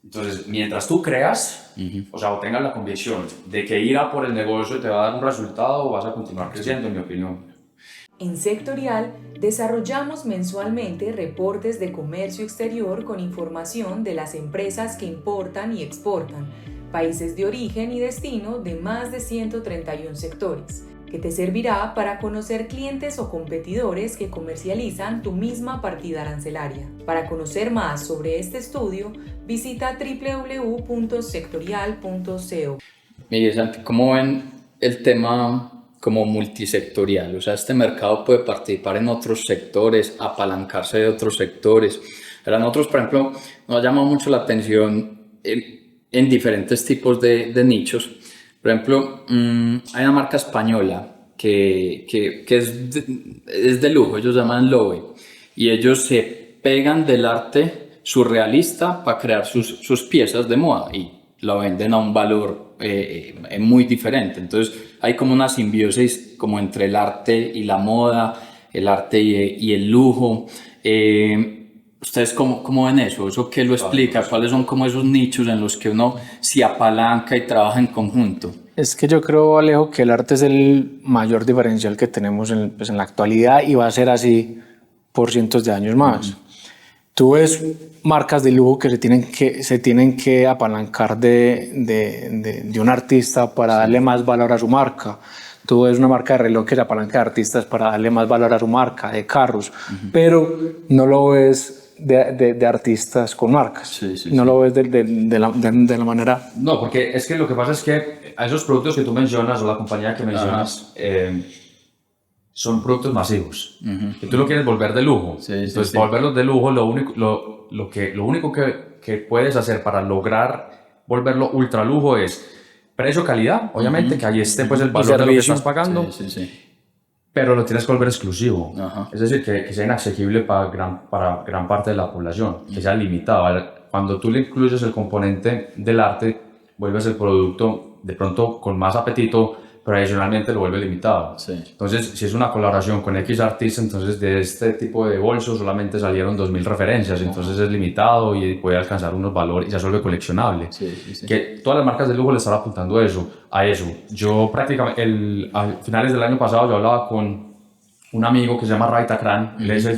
Entonces, mientras tú creas, o sea, o tengas la convicción de que ir a por el negocio te va a dar un resultado, vas a continuar creciendo, en mi opinión. En Sectorial, desarrollamos mensualmente reportes de comercio exterior con información de las empresas que importan y exportan, países de origen y destino de más de 131 sectores, que te servirá para conocer clientes o competidores que comercializan tu misma partida arancelaria. Para conocer más sobre este estudio, visita www.sectorial.co. Miguel, Santi, ¿cómo ven el tema como multisectorial? O sea, este mercado puede participar en otros sectores, apalancarse de otros sectores. Pero a nosotros, por ejemplo, nos ha llamado mucho la atención en diferentes tipos de nichos. Por ejemplo, hay una marca española que es de lujo, ellos llaman Loewe, y ellos se pegan del arte surrealista para crear sus piezas de moda y lo venden a un valor muy diferente. Entonces hay como una simbiosis como entre el arte y la moda, el arte y el lujo. ¿Ustedes cómo ven eso? ¿Eso qué lo explica? ¿Cuáles son como esos nichos en los que uno se apalanca y trabaja en conjunto? Es que yo creo, Alejo, que el arte es el mayor diferencial que tenemos en la actualidad y va a ser así por cientos de años más. Tú ves marcas de lujo que se tienen que apalancar de un artista para darle más valor a su marca. Tú ves una marca de reloj que se apalanca de artistas para darle más valor a su marca, de carros, pero no lo ves de artistas con marcas. No lo ves de la manera... No, porque es que lo que pasa es que a esos productos que tú mencionas o la compañía que mencionas son productos masivos. Y tú lo quieres volver de lujo. Entonces, para volverlos de lujo, lo único que puedes hacer para lograr volverlo ultra lujo es precio-calidad, obviamente, que ahí esté pues el valor de lo que estás pagando. Pero lo tienes que volver exclusivo. Es decir, que sea inaccesible para gran parte de la población, que sea limitado. Cuando tú le incluyes el componente del arte, vuelves el producto de pronto con más apetito, pero adicionalmente lo vuelve limitado. Entonces, si es una colaboración con X artista, entonces de este tipo de bolsos solamente salieron 2000 referencias, entonces es limitado y puede alcanzar unos valores y se vuelve coleccionable. Que todas las marcas de lujo le están apuntando a eso. Yo prácticamente, a finales del año pasado, yo hablaba con un amigo que se llama Ray Takran, él es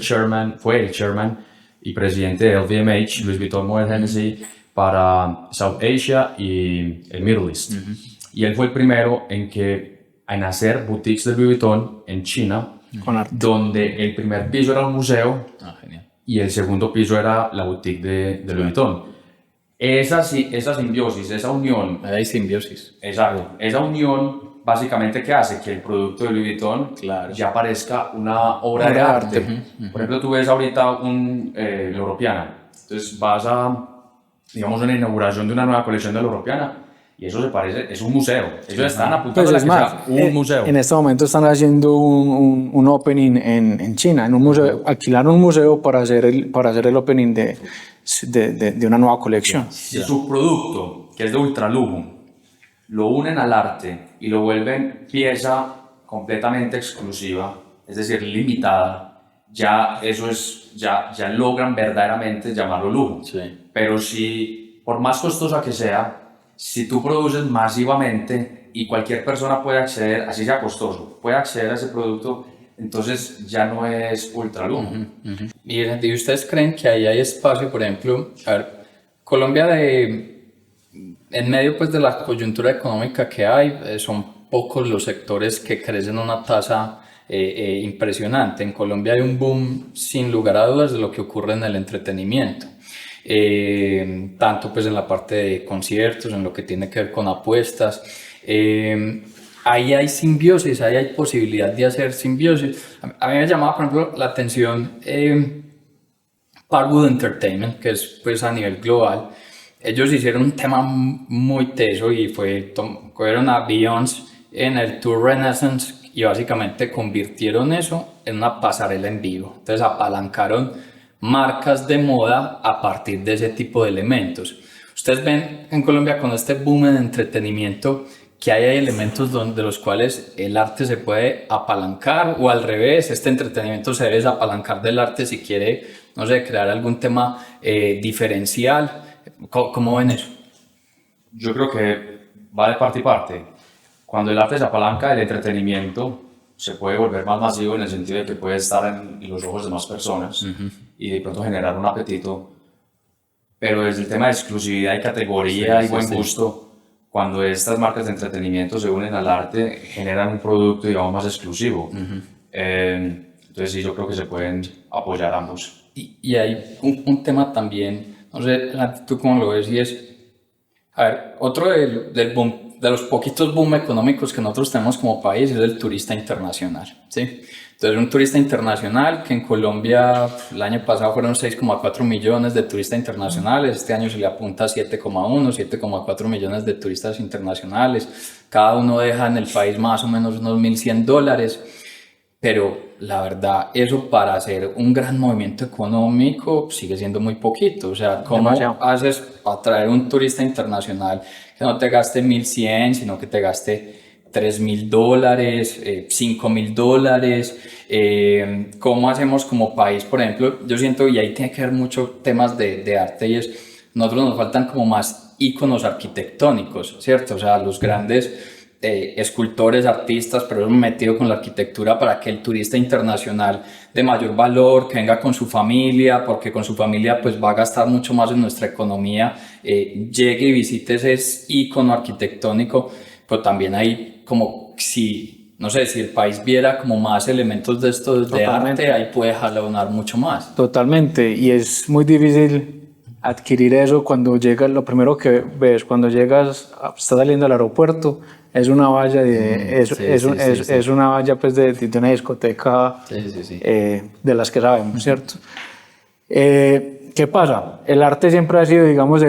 fue el chairman y presidente de LVMH, Louis Vuitton Moet Hennessy, para South Asia y el Middle East. Y él fue el primero en hacer boutiques de Louis Vuitton en China, donde el primer piso era un museo y el segundo piso era la boutique de Louis Vuitton. Esa simbiosis, esa unión... Hay simbiosis. Exacto. Esa unión básicamente que hace que el producto de Louis Vuitton ya parezca una obra de arte. Por ejemplo, tú ves ahorita la Europeana. Entonces vas a, digamos, una inauguración de una nueva colección de la Europeana. Y eso se parece, es un museo. Ellos están apuntando a que sea un museo. En este momento están haciendo un opening en China, en un museo, alquilaron un museo para hacer el opening de una nueva colección. Si su producto, que es de ultralujo, lo unen al arte y lo vuelven pieza completamente exclusiva, es decir, limitada, ya eso es, ya logran verdaderamente llamarlo lujo. Pero si, por más costosa que sea, si tú produces masivamente y cualquier persona puede acceder, así sea costoso, puede acceder a ese producto, entonces ya no es ultra lujo. ¿Y ustedes creen que ahí hay espacio, por ejemplo, a ver, Colombia en medio pues de la coyuntura económica que hay, son pocos los sectores que crecen a una tasa impresionante. En Colombia hay un boom sin lugar a dudas de lo que ocurre en el entretenimiento. Tanto pues en la parte de conciertos, en lo que tiene que ver con apuestas, ahí hay simbiosis, ahí hay posibilidad de hacer simbiosis. A mí me llamaba por ejemplo la atención Parkwood Entertainment, que es pues a nivel global. Ellos hicieron un tema muy teso y cogieron a Beyoncé en el Tour Renaissance y básicamente convirtieron eso en una pasarela en vivo. Entonces apalancaron marcas de moda a partir de ese tipo de elementos. Ustedes ven en Colombia con este boom en entretenimiento que hay elementos de los cuales el arte se puede apalancar o al revés, este entretenimiento se debe desapalancar del arte si quiere, no sé, crear algún tema diferencial. ¿Cómo ven eso? Yo creo que va de parte y parte. Cuando el arte se apalanca, el entretenimiento se puede volver más masivo en el sentido de que puede estar en los ojos de más personas y de pronto generar un apetito. Pero desde el tema de exclusividad y categoría y buen gusto, cuando estas marcas de entretenimiento se unen al arte, generan un producto, digamos, más exclusivo. Entonces sí, yo creo que se pueden apoyar ambos. Y hay un tema también, no sé, tú cómo lo ves, y es, a ver, otro del boom, de los poquitos boom económicos que nosotros tenemos como país es el turista internacional, ¿sí? Entonces un turista internacional que en Colombia el año pasado fueron 6,4 millones de turistas internacionales, este año se le apunta a 7,4 millones de turistas internacionales, cada uno deja en el país más o menos unos $1.100, pero la verdad eso para hacer un gran movimiento económico sigue siendo muy poquito. O sea, ¿cómo haces para atraer un turista internacional que no te gaste 1.100, sino que te gaste $3.000, $5.000? ¿Cómo hacemos como país? Por ejemplo, yo siento, y ahí tiene que ver mucho temas de arte, y es, nosotros nos faltan como más íconos arquitectónicos, ¿cierto? O sea, los grandes escultores, artistas, pero metido con la arquitectura para que el turista internacional de mayor valor, que venga con su familia, porque con su familia pues va a gastar mucho más en nuestra economía, llegue y visite ese ícono arquitectónico. Pero también hay como si no sé, si el país viera como más elementos de estos de Totalmente. arte, ahí puede jalonar mucho más. Totalmente, y es muy difícil adquirir eso cuando llegas, lo primero que ves cuando llegas, estás saliendo al aeropuerto, es una valla es una valla pues de una discoteca Sí. de las que sabemos, ¿cierto? ¿Qué pasa? El arte siempre ha sido, digamos,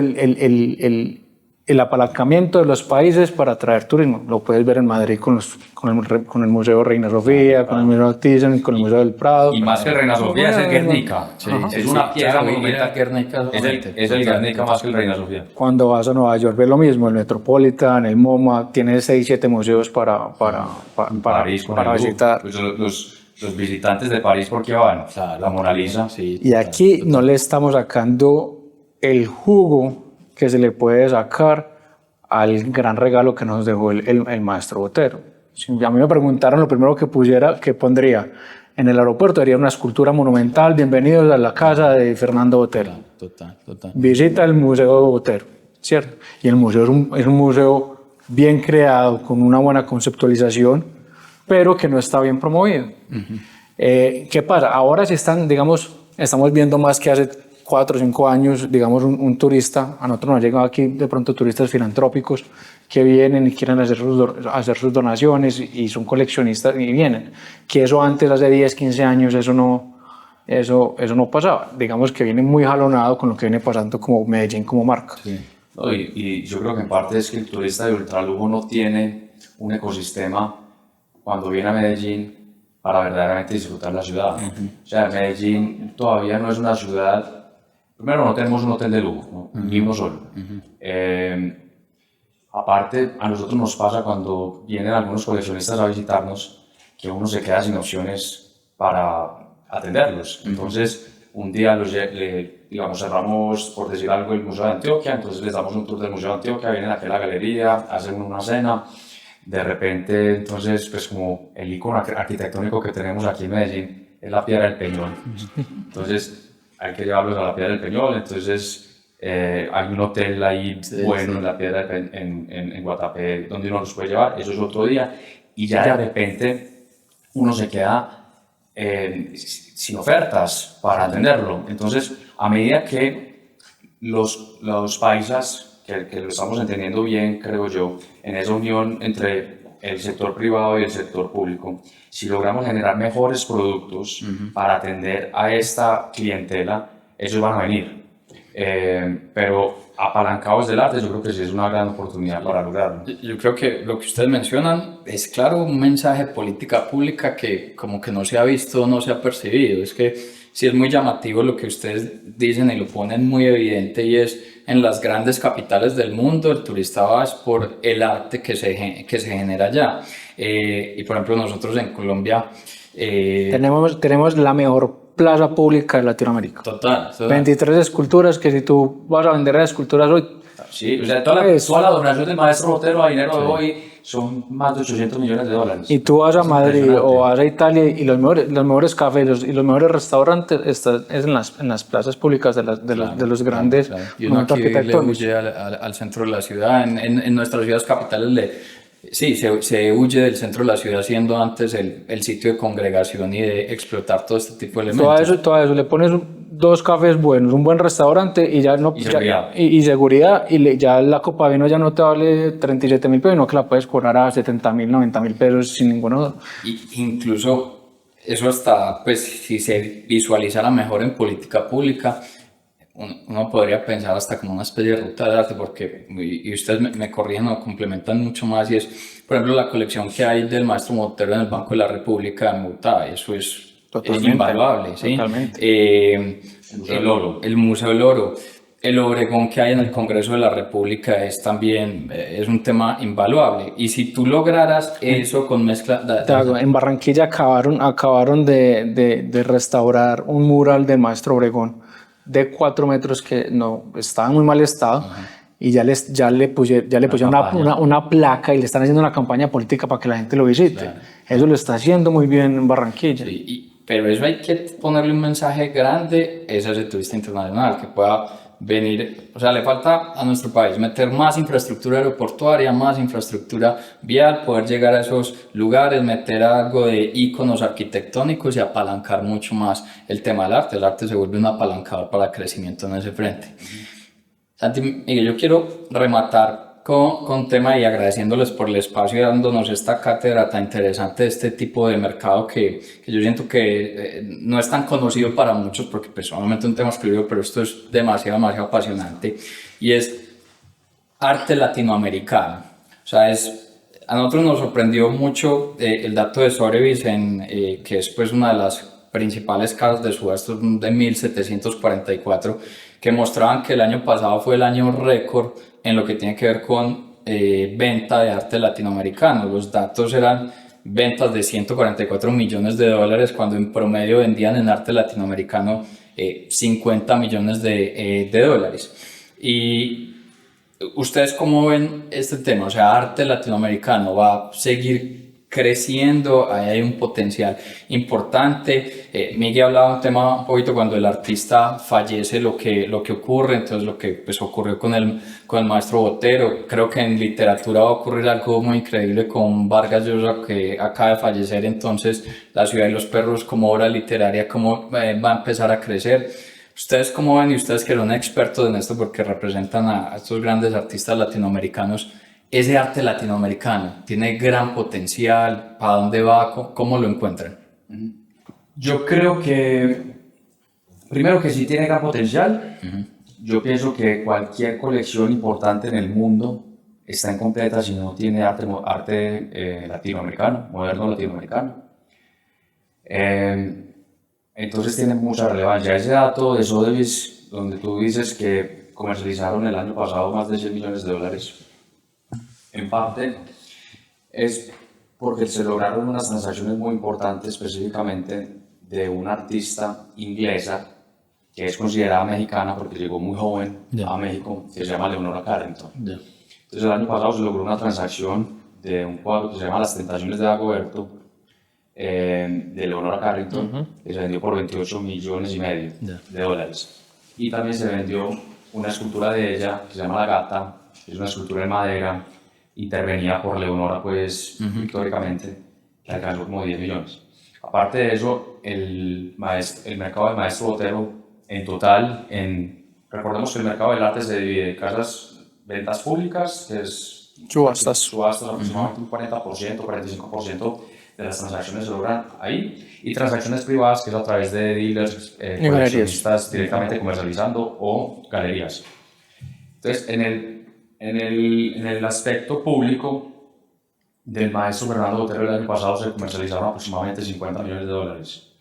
el apalancamiento de los países para atraer turismo. Lo puedes ver en Madrid con el Museo Reina Sofía, con el Museo Thyssen, con el Museo del Prado. Y más que el Reina Sofía es el Guernica. Es una pieza monumental. Es el Guernica más que el Reina Sofía. Cuando vas a Nueva York ves lo mismo, el Metropolitan, el MoMA, tiene 6, 7 museos para París con el Louvre. visitar. Pues los visitantes de París, ¿por qué van? La Mona Lisa. Sí, Y aquí no le estamos sacando el jugo que se le puede sacar al gran regalo que nos dejó el maestro Botero. Si a mí me preguntaron, lo primero que pondría en el aeropuerto sería una escultura monumental, bienvenidos a la casa de Fernando Botero. Total. Visita el Museo de Botero, ¿cierto? Y el museo es un museo bien creado, con una buena conceptualización, pero que no está bien promovido. ¿Qué pasa? Ahora sí estamos viendo más que hace 4 o 5 años, digamos, un turista, a nosotros nos llegan aquí de pronto turistas filantrópicos que vienen y quieren hacer sus donaciones y son coleccionistas y vienen. Que eso antes, hace 10, 15 años, eso no pasaba. Digamos que viene muy jalonado con lo que viene pasando como Medellín como marca. Sí. No, y yo creo que en parte es que el turista de ultralujo no tiene un ecosistema cuando viene a Medellín para verdaderamente disfrutar la ciudad. O sea, Medellín todavía no es una ciudad. Primero, no tenemos un hotel de lujo, ¿no? Ni uno solo. Aparte, a nosotros nos pasa cuando vienen algunos coleccionistas a visitarnos que uno se queda sin opciones para atenderlos. Entonces, un día digamos, cerramos, por decir algo, el Museo de Antioquia, entonces les damos un tour del Museo de Antioquia, vienen aquí a la galería, hacen una cena. De repente, entonces, pues como el icono arquitectónico que tenemos aquí en Medellín es la Piedra del Peñol. Entonces, hay que llevarlos a la Piedra del Peñol, entonces hay un hotel ahí en la Piedra en Guatapé donde uno los puede llevar, eso es otro día, y ya de repente uno se queda sin ofertas para atenderlo. Entonces, a medida que los paisas, que lo estamos entendiendo bien, creo yo, en esa unión entre el sector privado y el sector público, si logramos generar mejores productos para atender a esta clientela, ellos van a venir. Pero apalancados del arte, yo creo que sí es una gran oportunidad para lograrlo. Yo creo que lo que ustedes mencionan es claro un mensaje de política pública que como que no se ha visto, no se ha percibido. Es que sí es muy llamativo lo que ustedes dicen y lo ponen muy evidente, y es en las grandes capitales del mundo el turista va es por el arte que se genera allá. Y por ejemplo nosotros en Colombia tenemos la mejor plaza pública de Latinoamérica. Total. 23 esculturas que si tú vas a vender las esculturas hoy... Sí, o sea, toda la donación del maestro Botero a dinero de hoy son más de $800 millones. Y tú vas a Madrid o vas a Italia y los mejores cafés y los mejores restaurantes están en las plazas públicas de los grandes Y uno aquí le arquitectónicos. huye al centro de la ciudad. En nuestras ciudades capitales se huye del centro de la ciudad, siendo antes el sitio de congregación y de explotar todo este tipo de elementos. Todo eso, le pones 2 cafés buenos, un buen restaurante y ya no... Y seguridad. Ya la copa de vino ya no te vale 37.000 pesos, sino que la puedes cobrar a 70.000, 90.000 pesos sin ninguno. Y incluso eso hasta, pues, si se visualizara mejor en política pública, uno podría pensar hasta como una especie de ruta de arte, porque, y ustedes me corrigen o complementan mucho más, y es, por ejemplo, la colección que hay del maestro Botero en el Banco de la República en Bogotá, eso es invaluable, ¿sí? El Museo del Oro, el Obregón que hay en el Congreso de la República es también es un tema invaluable, y si tú lograras eso con mezcla... En Barranquilla acabaron de restaurar un mural del maestro Obregón de 4 metros que no estaba en muy mal estado. Y ya le pusieron una placa y le están haciendo una campaña política para que la gente lo visite. Claro. Eso lo está haciendo muy bien en Barranquilla. Pero eso hay que ponerle un mensaje grande, es ese turista internacional que pueda venir, o sea, le falta a nuestro país meter más infraestructura aeroportuaria, más infraestructura vial, poder llegar a esos lugares, meter algo de íconos arquitectónicos y apalancar mucho más el tema del arte. El arte se vuelve un apalancador para el crecimiento en ese frente. Santi, Miguel, yo quiero rematar con tema y agradeciéndoles por el espacio y dándonos esta cátedra tan interesante de este tipo de mercado que yo siento que no es tan conocido para muchos porque pues obviamente es un tema exclusivo, pero esto es demasiado apasionante y es arte latinoamericano. O sea, a nosotros nos sorprendió mucho el dato de Sotheby's, que es pues una de las principales casas de subastas de 1744, que mostraban que el año pasado fue el año récord en lo que tiene que ver con venta de arte latinoamericano. Los datos eran ventas de 144 millones de dólares cuando en promedio vendían en arte latinoamericano 50 millones de dólares. Y ¿ustedes cómo ven este tema? O sea, arte latinoamericano va a seguir creciendo, ahí hay un potencial importante. Miguel hablaba un tema un poquito cuando el artista fallece, lo que ocurre, entonces lo que pues, ocurrió con el maestro Botero. Creo que en literatura va a ocurrir algo muy increíble con Vargas Llosa, que acaba de fallecer, entonces La ciudad y los perros como obra literaria, cómo va a empezar a crecer. ¿Ustedes cómo ven, y ustedes que son expertos en esto porque representan a estos grandes artistas latinoamericanos, ese arte latinoamericano tiene gran potencial? ¿Para dónde va? ¿Cómo lo encuentran? Yo creo que, primero que sí tiene gran potencial. Yo pienso que cualquier colección importante en el mundo está incompleta si no tiene arte latinoamericano, moderno latinoamericano. Entonces tiene mucha relevancia. Ese dato de Sotheby's, donde tú dices que comercializaron el año pasado más de 100 millones de dólares, en parte es porque se lograron unas transacciones muy importantes, específicamente de una artista inglesa que es considerada mexicana porque llegó muy joven a México, que se llama Leonora Carrington. Entonces el año pasado se logró una transacción de un cuadro que se llama Las Tentaciones de Dagoberto, de Leonora Carrington, que se vendió por 28 millones y medio de dólares. Y también se vendió una escultura de ella que se llama La Gata, que es una escultura de madera intervenida por Leonora pues históricamente, que alcanzó como 10 millones. Aparte de eso, el mercado del maestro Botero en total, recordemos que el mercado del arte se divide en ventas públicas, que es subastas aproximadamente un 40%, 45% de las transacciones se logran ahí, y transacciones privadas, que es a través de dealers, coleccionistas directamente comercializando, o galerías. Entonces, en el aspecto público del maestro Fernando Botero el año pasado se comercializaron aproximadamente 50 millones de dólares.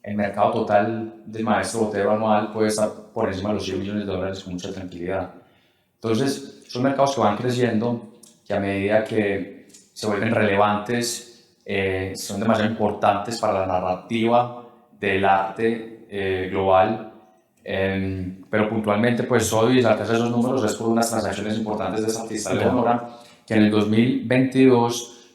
El mercado total del maestro Botero anual puede estar por encima de los 100 millones de dólares con mucha tranquilidad. Entonces, son mercados que van creciendo, que a medida que se vuelven relevantes, son demasiado importantes para la narrativa del arte global. Pero puntualmente, pues Sotheby's alcanza esos números es por unas transacciones importantes de esta artista Leonora, que en el 2022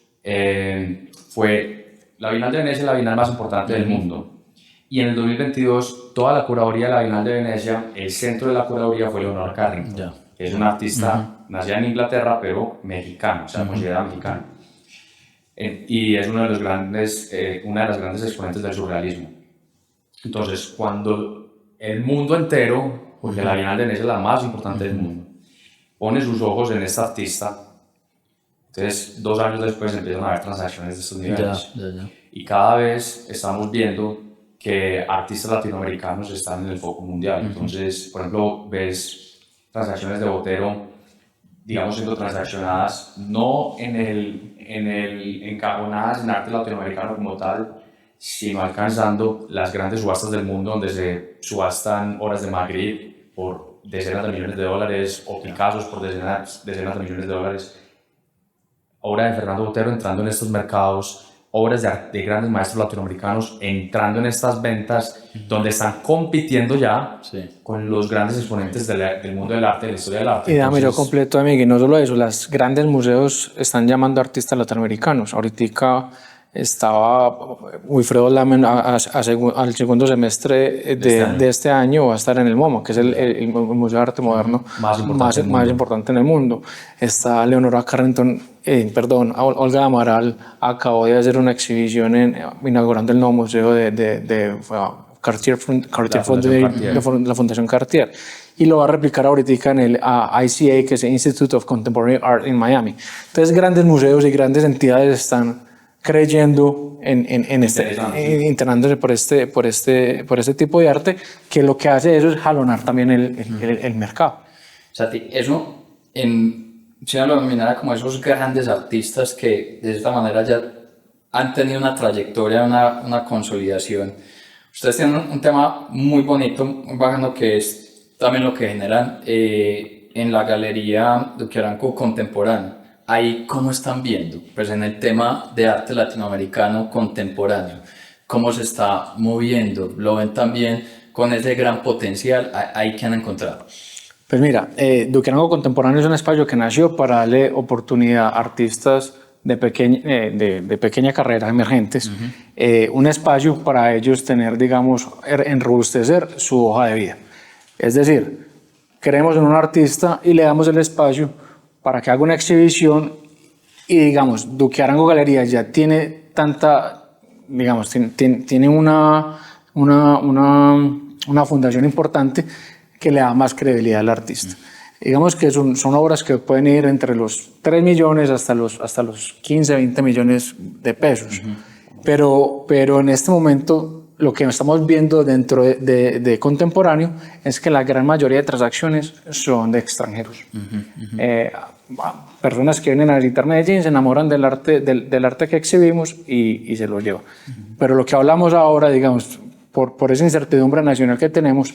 fue la Bienal de Venecia, la Bienal más importante del mundo. Y en el 2022, toda la curaduría de la Bienal de Venecia, el centro de la curaduría fue Leonora Carrington, que es una artista nacida en Inglaterra, pero mexicana, o sea, considerada mexicana. Y es una de las grandes exponentes del surrealismo. Entonces, cuando el mundo entero, porque la Bienal de Venecia es la más importante del mundo, pone sus ojos en esta artista, entonces 2 años después empiezan a haber transacciones de estos niveles. Y cada vez estamos viendo que artistas latinoamericanos están en el foco mundial. Entonces, por ejemplo, ves transacciones de Botero, digamos, siendo transaccionadas no encajonadas en arte latinoamericano como tal, sino alcanzando las grandes subastas del mundo, donde se subastan obras de Magritte por decenas de millones de dólares, o Picassos por decenas de millones de dólares. Obra de Fernando Botero entrando en estos mercados, obras de grandes maestros latinoamericanos entrando en estas ventas, donde están compitiendo ya con los grandes exponentes del mundo del arte, de la historia del arte. Y dame yo completo, amigo, y no solo eso, los grandes museos están llamando a artistas latinoamericanos. Ahorita estaba Wilfredo Lamen al segundo semestre de este año va a estar en el MoMA, que es el Museo de Arte Moderno más importante en el mundo. Está Leonora Carrington, Olga Amaral acabó de hacer una exhibición inaugurando el nuevo museo de Cartier la Fundación Cartier, y lo va a replicar ahorita en el ICA, que es el Institute of Contemporary Art en Miami. Entonces grandes museos y grandes entidades están creyendo internándose por este tipo de arte, que lo que hace eso es jalonar también el mercado. O sea, eso si uno lo denominara como esos grandes artistas que de esta manera ya han tenido una trayectoria, una consolidación. Ustedes tienen un tema muy bonito, muy bacano, que es también lo que generan en la Galería Duque Arango Contemporáneo. Ahí, ¿cómo están viendo? Pues en el tema de arte latinoamericano contemporáneo, ¿cómo se está moviendo? ¿Lo ven también con ese gran potencial? ¿Ahí qué han encontrado? Pues mira, Duque Arango Contemporáneo es un espacio que nació para darle oportunidad a artistas de pequeña carrera, emergentes, un espacio para ellos tener, digamos, enrobustecer su hoja de vida. Es decir, creemos en un artista y le damos el espacio para que haga una exhibición y, digamos, Duque Arango Galería ya tiene tiene una fundación importante que le da más credibilidad al artista. Digamos que son obras que pueden ir entre los 3 millones hasta los 15, 20 millones de pesos. Pero en este momento lo que estamos viendo dentro de contemporáneo es que la gran mayoría de transacciones son de extranjeros. Personas que vienen a visitar Medellín se enamoran del arte que exhibimos y se lo llevan. Pero lo que hablamos ahora, digamos, por esa incertidumbre nacional que tenemos,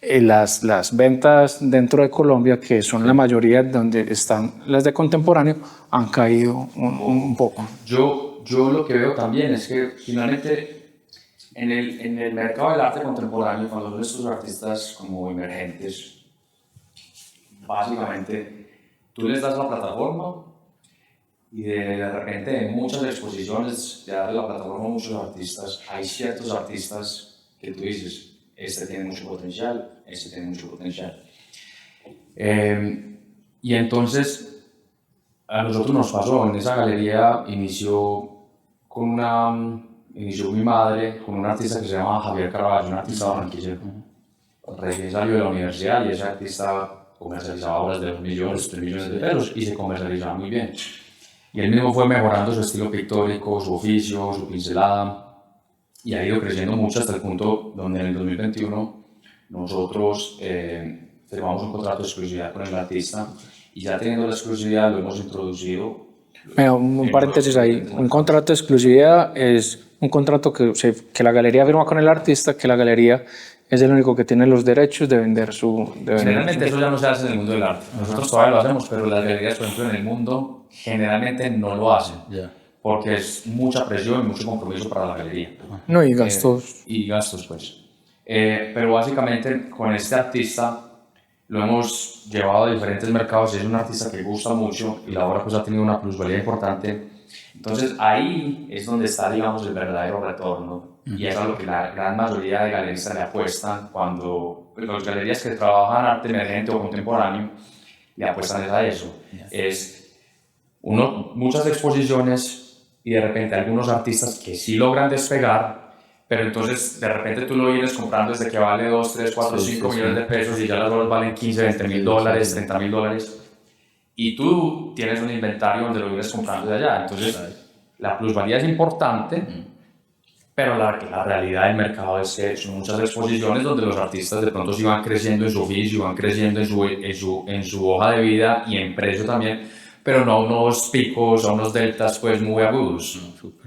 las ventas dentro de Colombia, que son la mayoría donde están las de contemporáneo, han caído un poco. Yo lo que veo también es que finalmente en el mercado del arte contemporáneo, cuando son estos artistas como emergentes, básicamente tú les das la plataforma y de repente en muchas exposiciones de darle la plataforma a muchos artistas, hay ciertos artistas que tú dices, este tiene mucho potencial, este tiene mucho potencial. Y entonces a nosotros nos pasó, en esa galería inició mi madre con un artista que se llama Javier Carvalho, un artista barranquillero. Recién salió de la universidad y ese artista comercializaba obras de 2 millones, 3 millones de pesos y se comercializaba muy bien. Y él mismo fue mejorando su estilo pictórico, su oficio, su pincelada, y ha ido creciendo mucho hasta el punto donde en el 2021 nosotros firmamos un contrato de exclusividad con el artista y ya teniendo la exclusividad lo hemos introducido. Un paréntesis ahí, un contrato de exclusividad es un contrato que la galería firma con el artista, que la galería es el único que tiene los derechos de vender Generalmente eso ya no se hace en el mundo del arte. Nosotros todavía lo hacemos, pero las galerías, por ejemplo, en el mundo generalmente no lo hacen. Porque es mucha presión y mucho compromiso para la galería. No, y gastos. Pues. Pero básicamente con este artista lo hemos llevado a diferentes mercados y es un artista que gusta mucho y la obra pues ha tenido una plusvalía importante. Entonces ahí es donde está, digamos, el verdadero retorno y es a lo que la gran mayoría de galeristas le apuestan cuando las galerías que trabajan arte emergente o contemporáneo le apuestan a eso. Es muchas exposiciones y de repente algunos artistas que sí logran despegar, pero entonces de repente tú lo vienes comprando desde que vale 2, 3, 4, 5 millones de pesos y ya las obras valen 15, 20 mil dólares, 30 mil dólares y tú tienes un inventario donde lo vienes comprando de allá. Entonces la plusvalía es importante, pero la realidad del mercado es que son muchas exposiciones donde los artistas de pronto sí van creciendo en su oficio, van creciendo en su hoja de vida y en precio también, pero no a unos picos, a unos deltas pues muy agudos.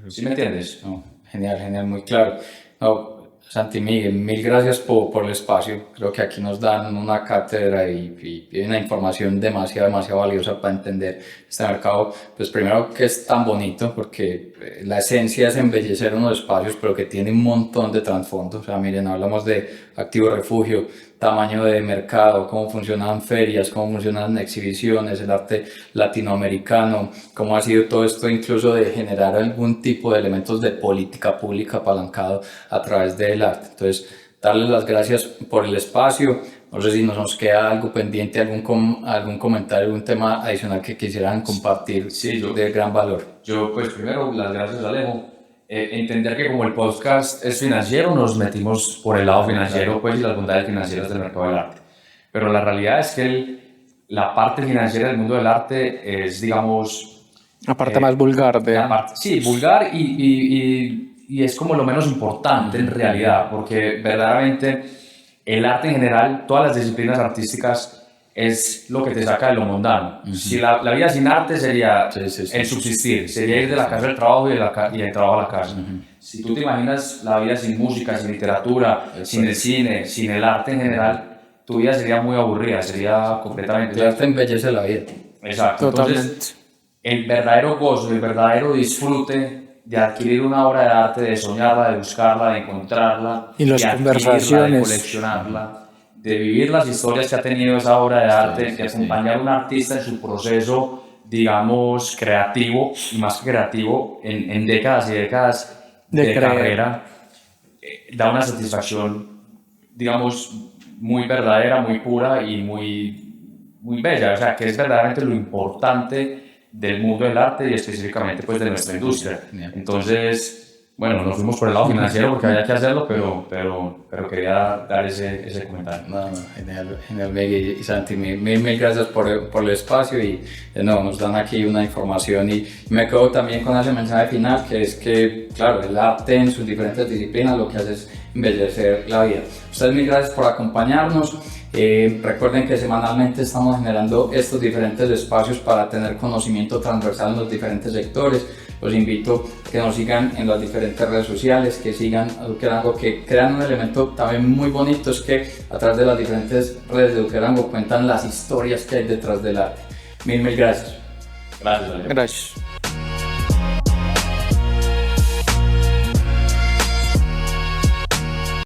¿Sí me entiendes? No, genial, muy claro. No, Santi Miguel, mil gracias por el espacio. Creo que aquí nos dan una cátedra y una información demasiado valiosa para entender este mercado. Pues primero que es tan bonito, porque la esencia es embellecer unos espacios, pero que tiene un montón de trasfondo. O sea, miren, hablamos de activo refugio, tamaño de mercado, cómo funcionan ferias, cómo funcionan exhibiciones, el arte latinoamericano, cómo ha sido todo esto incluso de generar algún tipo de elementos de política pública apalancado a través del arte. Entonces, darles las gracias por el espacio. No sé si nos queda algo pendiente, algún comentario, algún tema adicional que quisieran compartir de gran valor. Yo, pues primero, las gracias, Alejo. Entender que como el podcast es financiero, nos metimos por el lado financiero, pues, y las bondades financieras del mercado del arte. Pero la realidad es que la parte financiera del mundo del arte es, digamos... La parte más vulgar de... Sí, vulgar y es como lo menos importante en realidad, porque verdaderamente el arte en general, todas las disciplinas artísticas, es lo que te saca de lo mundano. Si la vida sin arte sería el subsistir, sería ir de la casa al trabajo y del trabajo a la casa. Si tú te imaginas la vida sin música, sin literatura, sin el cine, sin el arte en general, tu vida sería muy aburrida, sería completamente... El arte embellece la vida. Exacto. Totalmente. Entonces, el verdadero gozo, el verdadero disfrute de adquirir una obra de arte, de soñarla, de buscarla, de encontrarla, y las de conversaciones, de coleccionarla, de vivir las historias que ha tenido esa obra de arte, de acompañar a un artista en su proceso, digamos, creativo, y más que creativo, en décadas y décadas de carrera, da una satisfacción, digamos, muy verdadera, muy pura y muy bella. O sea, que es verdaderamente lo importante del mundo del arte y específicamente pues de nuestra industria. Entonces, bueno, nos fuimos por el lado financiero porque había que hacerlo, pero quería dar ese comentario. No, genial, Miguel y Santi, mil gracias por el espacio y no, nos dan aquí una información y me quedo también con ese mensaje final que es que, claro, el arte en sus diferentes disciplinas lo que hace es embellecer la vida. Ustedes mil gracias por acompañarnos. Recuerden que semanalmente estamos generando estos diferentes espacios para tener conocimiento transversal en los diferentes sectores. Los invito a que nos sigan en las diferentes redes sociales, que sigan a Eduquerango, que crean un elemento también muy bonito, es que a través de las diferentes redes de Eduquerango cuentan las historias que hay detrás del arte. Mil gracias. Gracias, Alejo. Gracias.